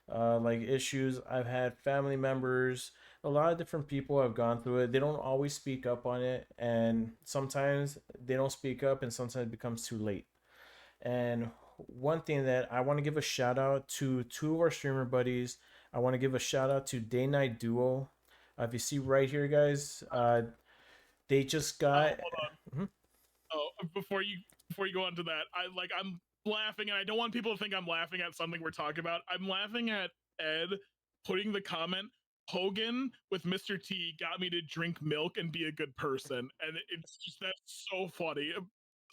like issues. I've had family members. A lot of different people have gone through it. They don't always speak up on it, and sometimes they don't speak up, and sometimes it becomes too late. And one thing that I want to give a shout out to two of our streamer buddies. I want to give a shout out to Day Night Duo. If you see right here, guys, they just Oh, got. hold on. Mhm. Oh, before you go on to that, I'm laughing, and I don't want people to think I'm laughing at something we're talking about. I'm laughing at Ed putting the comment. Hogan with Mr. T got me to drink milk and be a good person, and it's just that's so funny.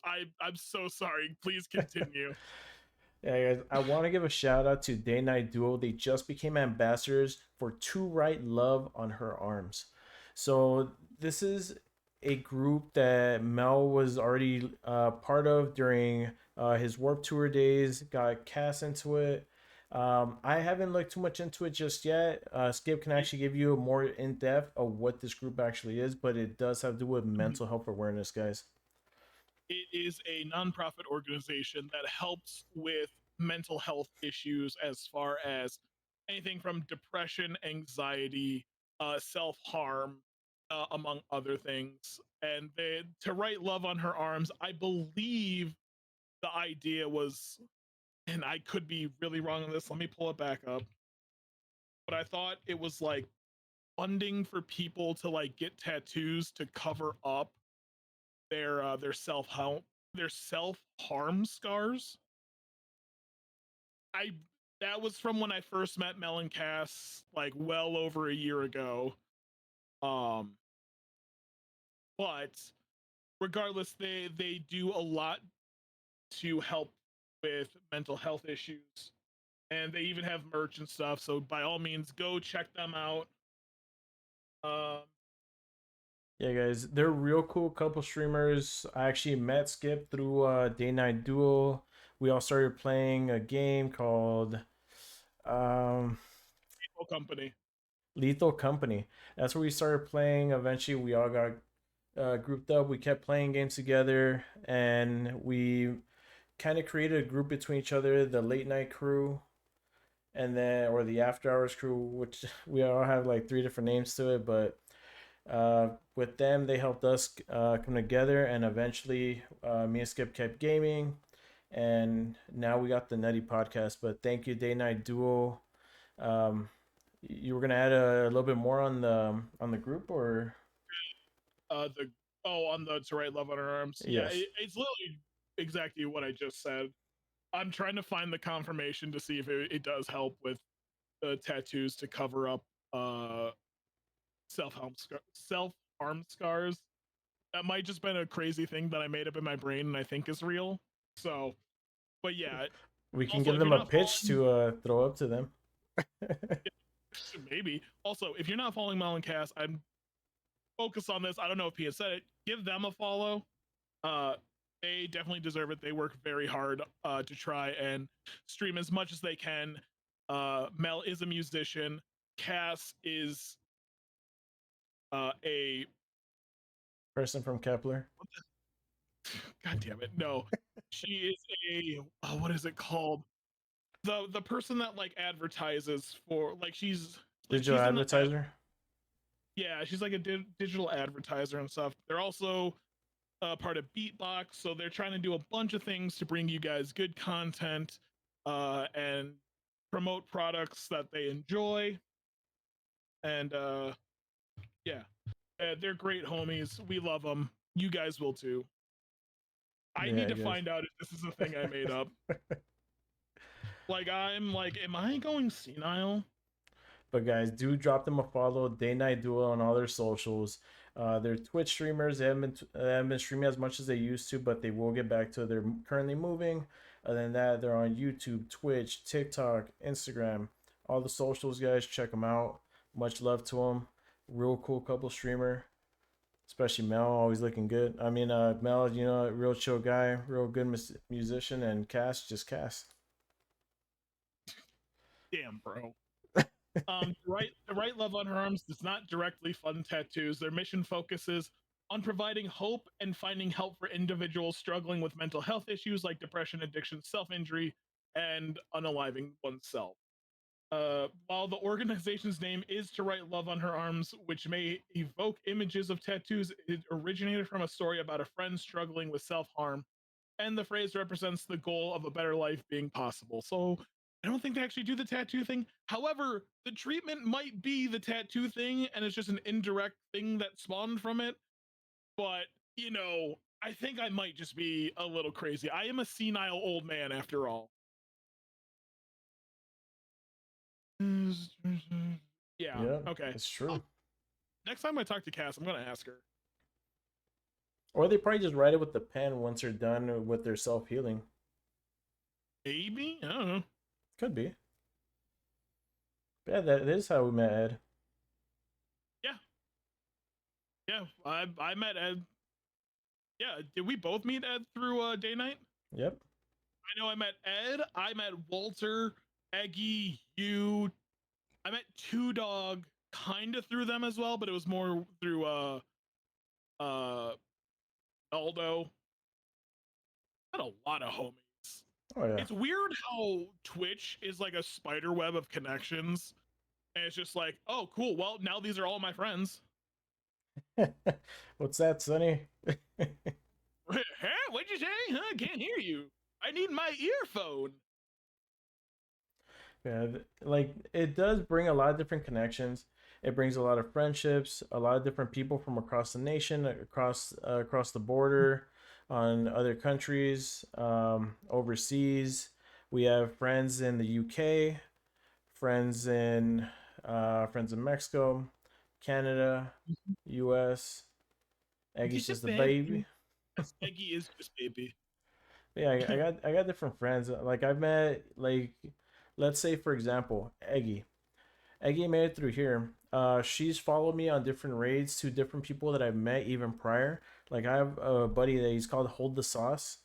I'm so sorry. Please continue. Yeah, guys, I want to give a shout out to Day Night Duo. They just became ambassadors for To Write Love on Her Arms. So this is a group that Mel was already part of during his Warp Tour days. Got cast into it. I haven't looked too much into it just yet. Skip can actually give you a more in depth of what this group actually is, but it does have to do with mental health awareness, guys. It is a nonprofit organization that helps with mental health issues as far as anything from depression, anxiety, self harm, among other things. And to write Love on Her Arms, I believe the idea was, and I could be really wrong on this, let me pull it back up. But I thought it was like funding for people to like get tattoos to cover up their self harm scars. I That was from when I first met Mel and Cass, like well over a year ago. Um, but regardless, they do a lot to help with mental health issues, and they even have merch and stuff. So by all means, go check them out. Um, Yeah, guys, they're real cool couple streamers. I actually met Skip through Day Night Duel. We all started playing a game called um, Company. Lethal Company. That's where we started playing. Eventually, we all got grouped up. We kept playing games together, and we kind of created a group between each other, the late night crew, and then or the after hours crew, which we all have like three different names to it, but with them they helped us come together, and eventually me and Skip kept gaming, and now we got the Nutty podcast. But thank you, Day Night Duo. um, you were gonna add a little bit more on the group, or The on the To Write Love on Her Arms. Yeah, yes? it's literally exactly what I just said. I'm trying to find the confirmation to see if it does help with the tattoos to cover up uh self harm scars. That might just been a crazy thing that I made up in my brain and I think is real. So, but yeah. We can Also, give if you're them a not pitch following, to throw up to them. maybe. Also, if you're not following Melencast, I'm focused on this. I don't know if he has said it. Give them a follow. Uh, they definitely deserve it. They work very hard to try and stream as much as they can. Mel is a musician. Cass is a Person from Kepler. God damn it, no. She is a what is it called? The person that like advertises for Digital she's in the ad, advertiser. yeah, she's like a digital advertiser and stuff. They're also part of Beatbox, so they're trying to do a bunch of things to bring you guys good content and promote products that they enjoy. And yeah, they're great homies. We love them. You guys will too. I Yeah, need I to guess. find out if this is a thing I made up. Like, I'm like, am I going senile? But guys, do drop them a follow. Day Night Duel on all their socials. They're Twitch streamers. They haven't been streaming as much as they used to, but they will get back to. They're currently moving. Other than that, they're on YouTube, Twitch, TikTok, Instagram, all the socials. Guys, check them out. Much love to them. Real cool couple streamer, especially Mel, always looking good. I mean, Mel, real chill guy, real good musician, and Cass, just Cass. Damn, bro. The right love on her arms does not directly fund tattoos. Their mission focuses on providing hope and finding help for individuals struggling with mental health issues like depression, addiction, self-injury, and unaliving oneself. While the organization's name is To Write Love on Her Arms, which may evoke images of tattoos, it originated from a story about a friend struggling with self-harm, and the phrase represents the goal of a better life being possible. So I don't think they actually do the tattoo thing. However, the treatment might be the tattoo thing, and it's just an indirect thing that spawned from it. But, I think I might just be a little crazy. I am a senile old man after all. Yeah, Yeah, okay. it's true. Next time I talk to Cass, I'm going to ask her. Or they probably just write it with the pen once they're done with their self healing. Maybe? I don't know. Could be. But yeah, that is how we met Ed. Yeah. Yeah. I met Ed. Yeah. Did we both meet Ed through day night? Yep. I know I met Ed. I met Walter, Eggy, you. I met Two Dog kind of through them as well, but it was more through uh Aldo. Had a lot of homies. Oh yeah. It's weird how Twitch is like a spider web of connections. And it's just like, oh, cool. Well, now these are all my friends. What's that, Sonny? Huh? What'd you say? Huh? I can't hear you. I need my earphone. Yeah, like it does bring a lot of different connections. It brings a lot of friendships, a lot of different people from across the nation, across the border, on other countries, overseas. We have friends in the UK, friends in Mexico, Canada, U.S. Eggy's He's a just a baby. baby. Yes, Eggy is just baby. Yeah, I got different friends. Like I've met like, let's say for example, Eggy. Eggy made it through here. She's followed me on different raids to different people that I've met even prior. Like I have a buddy that he's called Hold the Sauce,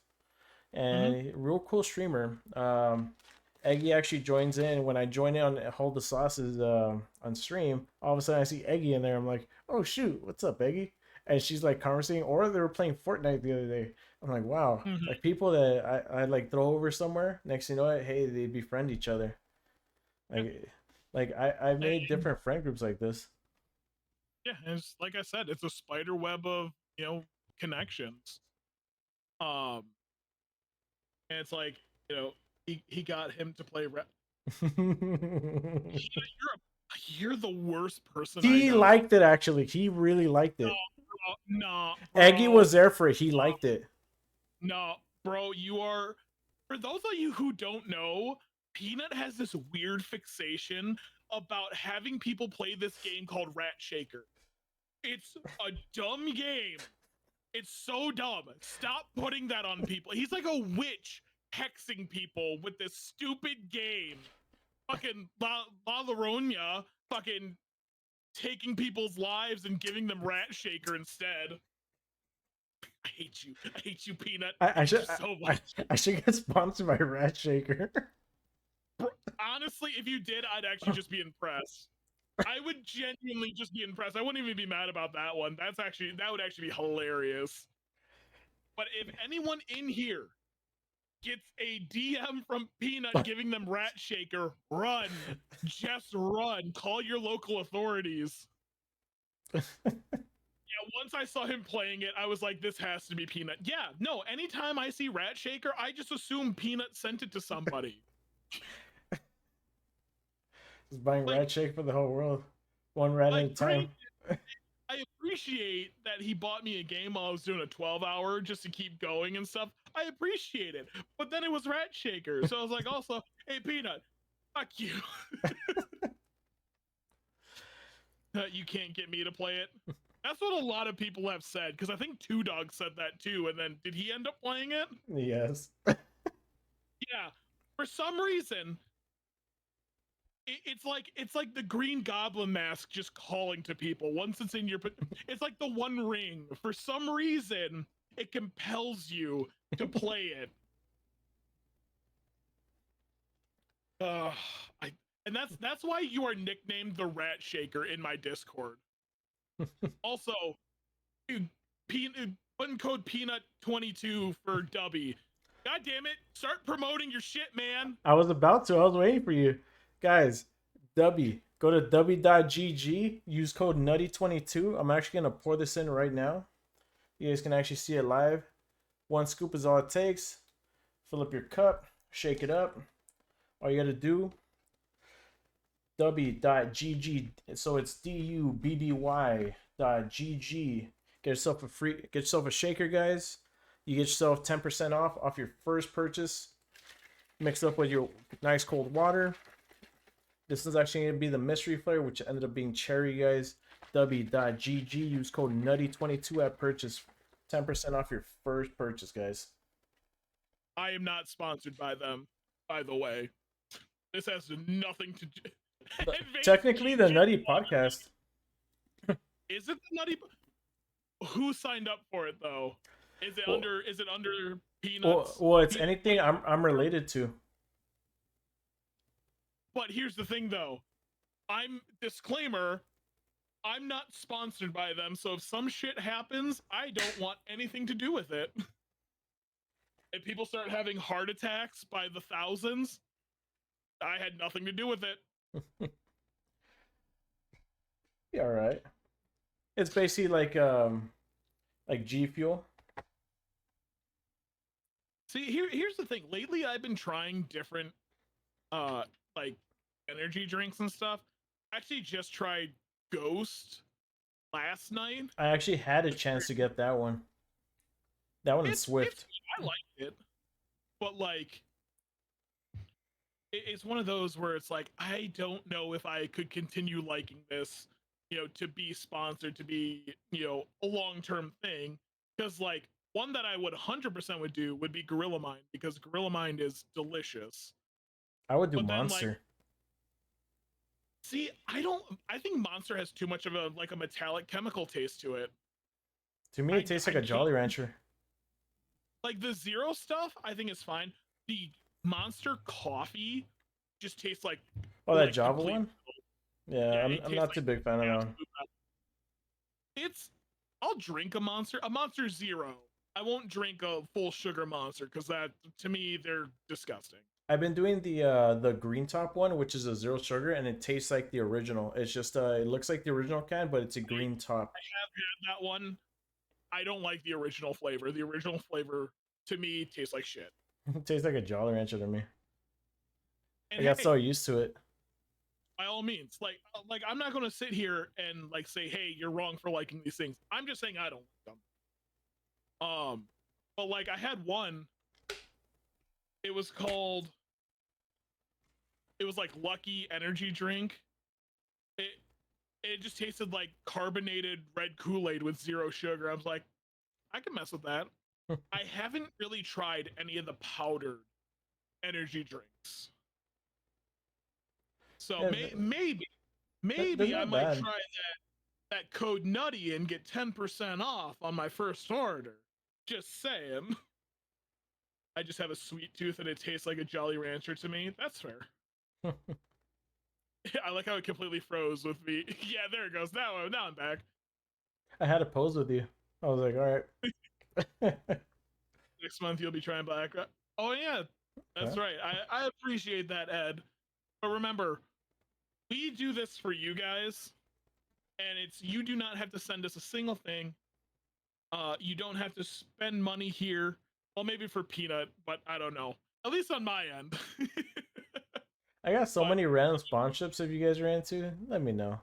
Hmm. and real cool streamer. Eggy actually joins in. When I join in on Hold the Sauces on stream, all of a sudden I see Eggy in there. I'm like, oh shoot, what's up, Eggy? And she's like conversing, or they were playing Fortnite the other day. I'm like, wow, Hmm. like people that I like throw over somewhere. Next thing you know it, hey, they befriend each other. Yeah. Like I've made And, different friend groups like this. yeah, it's like I said, it's a spider web of connections. Um, and it's like he got him to play. You're the worst person I He know. liked it actually. He really liked No, it. no, Eggy bro. was there for it. He liked it. No, bro. You are. For those of you who don't know, Peanut has this weird fixation about having people play this game called Rat Shaker. It's a dumb game. It's so dumb. Stop putting that on people. He's like a witch hexing people with this stupid game. Fucking La Llorona fucking taking people's lives and giving them Rat Shaker instead. I hate you. I hate you, Peanut. I I hate should you so much. I should get sponsored by Rat Shaker. Honestly, if you did, I'd actually just be impressed. I would genuinely just be impressed. I wouldn't even be mad about that one. That would actually be hilarious. But if anyone in here gets a DM from Peanut giving them Rat Shaker, run. Just run. Call your local authorities. Yeah, once I saw him playing it, I was like, this has to be Peanut. Yeah, no, anytime I see Rat Shaker, I just assume Peanut sent it to somebody. Just buying Like, Rat Shaker for the whole world, one rat at a great. time. I appreciate that he bought me a game while I was doing a 12-hour just to keep going and stuff. I appreciate it. But then it was Rat Shaker. So I was like, also, hey, Peanut, fuck you. You can't get me to play it. That's what a lot of people have said, because I think Two Dog said that too. And then did he end up playing it? Yes. Yeah. For some reason, it's like the Green Goblin mask just calling to people once it's in your. It's like the One Ring. For some reason, it compels you to play it. Uh, I and that's why you are nicknamed the Rat Shaker in my Discord. Also, dude, button code Peanut22 for Dubby. God damn it! Start promoting your shit, man. I was about to. I was waiting for you. Guys, W. Go to w.gg. Use code Nutty22. I'm actually going to pour this in right now. You guys can actually see it live. One scoop is all it takes. Fill up your cup. Shake it up. All you got to do, w.gg. So it's dubby.gg. Get yourself a shaker, guys. You get yourself 10% off your first purchase. Mixed up with your nice cold water. This is actually going to be the mystery flavor, which ended up being cherry, guys. W.gg. Use code Nutty22 at purchase. 10% off your first purchase, guys. I am not sponsored by them, by the way. This has nothing to do. Technically, the Nutty podcast. Is it the Nutty? Who signed up for it though? Is it Well, under? Is it under Peanuts? well, it's anything I'm related to. But here's the thing though. I'm disclaimer. I'm not sponsored by them, so if some shit happens, I don't want anything to do with it. If people start having heart attacks by the thousands, I had nothing to do with it. Yeah, all right. It's basically like G Fuel. See, here's the thing. Lately I've been trying different like energy drinks and stuff. I actually just tried Ghost last night. I actually had a chance to get that one. That one is Swift. I liked it. But like it's one of those where it's like I don't know if I could continue liking this to be sponsored, to be, a long-term thing. Because like one that I would 100% would do would be Gorilla Mind, because Gorilla Mind is delicious. I would do But then like, Monster. see, I think Monster has too much of a like a metallic chemical taste to it. To me, I it tastes I like a can't Jolly Rancher. like the zero stuff, I think is fine. The Monster coffee just tastes Oh, that like Java complete. one? Yeah, Yeah, I'm it I'm tastes not like too big fan of that one. absolute. It's I'll drink a Monster Zero. I won't drink a full sugar Monster because that to me they're disgusting. I've been doing the green top one, which is a zero sugar, and it tastes like the original. It's just it looks like the original can, but it's a green top. I have had that one. I don't like the original flavor. The original flavor to me tastes like shit. It tastes like a Jolly Rancher to me. I And got so hey, used to it. by all means, like I'm not gonna sit here and like say, hey, you're wrong for liking these things. I'm just saying I don't like them. But like I had one. It was called. It was like Lucky Energy Drink. It it just tasted like carbonated red Kool-Aid with zero sugar. I was like, I can mess with that. I haven't really tried any of the powdered energy drinks. So Yeah, they're maybe I not might bad. try that code Nutty and get 10% off on my first order. Just saying. I just have a sweet tooth and it tastes like a Jolly Rancher to me. That's fair. I like how it completely froze with me. Yeah, there it goes. Now I'm back. I had a pose with you. I was like, all right. Next month you'll be trying Black. Oh yeah, that's Huh? right. I appreciate that, Ed. But remember, we do this for you guys, and it's you do not have to send us a single thing. You don't have to spend money here. Well, maybe for Peanut, but I don't know. At least on my end. I got so but, many random sponsorships if you guys are into. Let me know.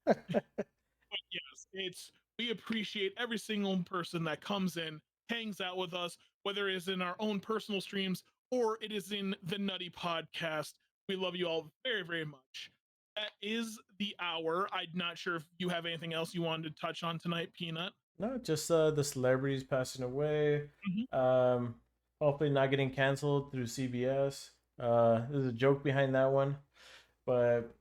but yes, it's we appreciate every single person that comes in, hangs out with us, whether it is in our own personal streams or it is in the Nutty podcast. We love you all very, very much. That is the hour. I'm not sure if you have anything else you wanted to touch on tonight, Peanut. No, just the celebrities passing away. Mhm. Um, hopefully not getting canceled through CBS. There's a joke behind that one, but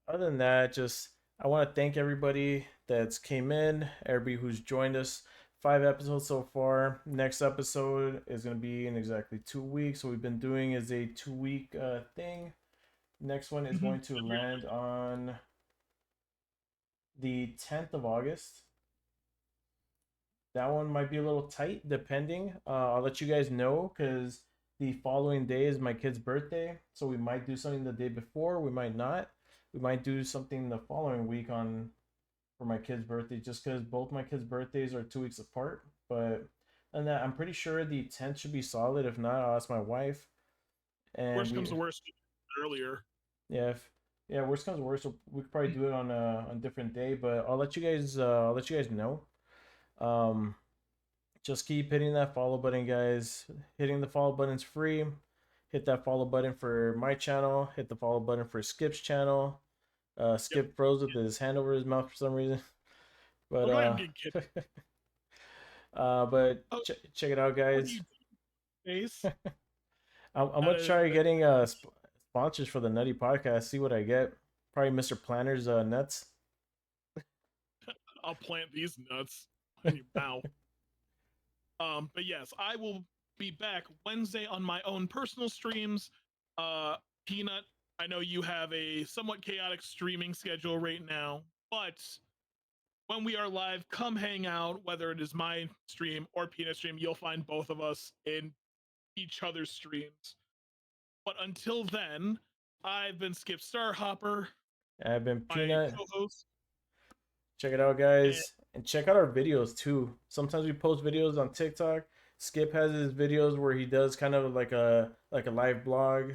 other than that, just I want to thank everybody that's came in, everybody who's joined us. 5 episodes so far. Next episode is gonna be in exactly 2 weeks. What we've been doing is a 2 week thing. Next one is Mhm. going to land on the 10th of August. That one might be a little tight, depending. I'll let you guys know because the following day is my kid's birthday, so we might do something the day before. We might not. We might do something the following week on for my kid's birthday, just because both my kids' birthdays are 2 weeks apart. But and that I'm pretty sure the 10th should be solid. If not, I'll ask my wife. And Worst we, comes to worst, earlier. yeah, if, yeah, worst comes to worst, we could probably do it on a different day. But I'll let you guys know. Um, just keep hitting that follow button, guys. Hitting the follow button's free. Hit that follow button for my channel. Hit the follow button for Skip's channel. Yep. Skip froze with his hand over his mouth for some reason. But Well, go ahead and get kidding. Oh, check it out, what do you guys. do, Ace? I'm That gonna is, try getting sponsors for the Nutty podcast. See what I get. Probably Mr. Planner's nuts. I'll plant these nuts in your mouth. But yes, I will be back Wednesday on my own personal streams. Peanut, I know you have a somewhat chaotic streaming schedule right now, but when we are live, come hang out, whether it is my stream or Peanut stream, you'll find both of us in each other's streams. But until then, I've been Skip Starhopper, I've been my Peanut. co-host, Check it out, and guys, and check out our videos too. Sometimes we post videos on TikTok. Skip has his videos where he does kind of like a live blog,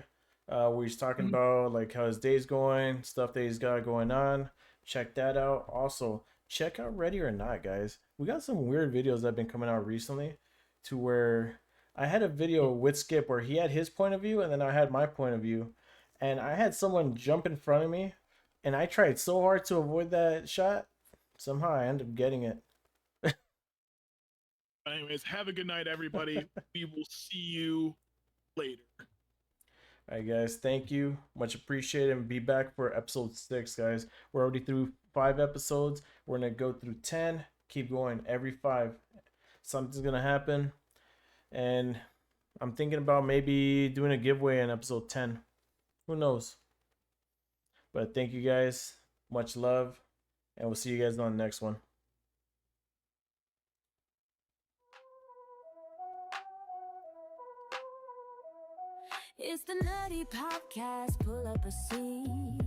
where he's talking Mhm. about like how his day's going, stuff that he's got going on. Check that out. Also, check out Ready or Not, guys. We got some weird videos that have been coming out recently, to where I had a video with Skip where he had his point of view and then I had my point of view, and I had someone jump in front of me And I tried so hard to avoid that shot. Somehow I end up getting it. Anyways, have a good night, everybody. We will see you later. All right, guys. Thank you. Much appreciated. And be back for episode 6, guys. We're already through 5 episodes. We're going to go through 10. Keep going every 5. Something's going to happen. And I'm thinking about maybe doing a giveaway in episode 10. Who knows? But thank you, guys. Much love. And we'll see you guys on the next one. It's the Nutty Podcast, pull up a seat.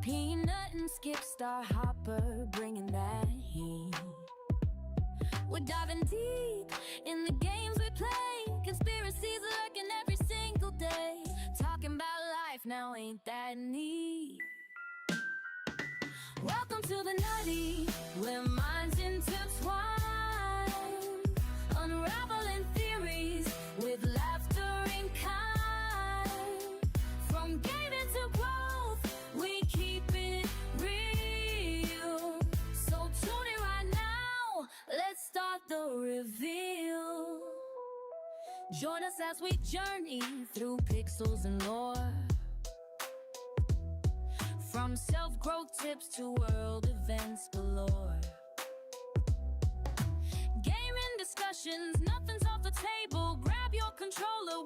Peanut and Skip Star Hopper bringing that heat. We're diving deep in the games we play. Conspiracies lurking every single day. Talking about life now, ain't that neat? Welcome to the Nutty, where minds intertwine. Unraveling theories with laughter in kind. From gaming to growth, we keep it real. So tune in right now, let's start the reveal. Join us as we journey through pixels and lore. From self-growth tips to world events galore. Gaming discussions, nothing's off the table. Grab your controller.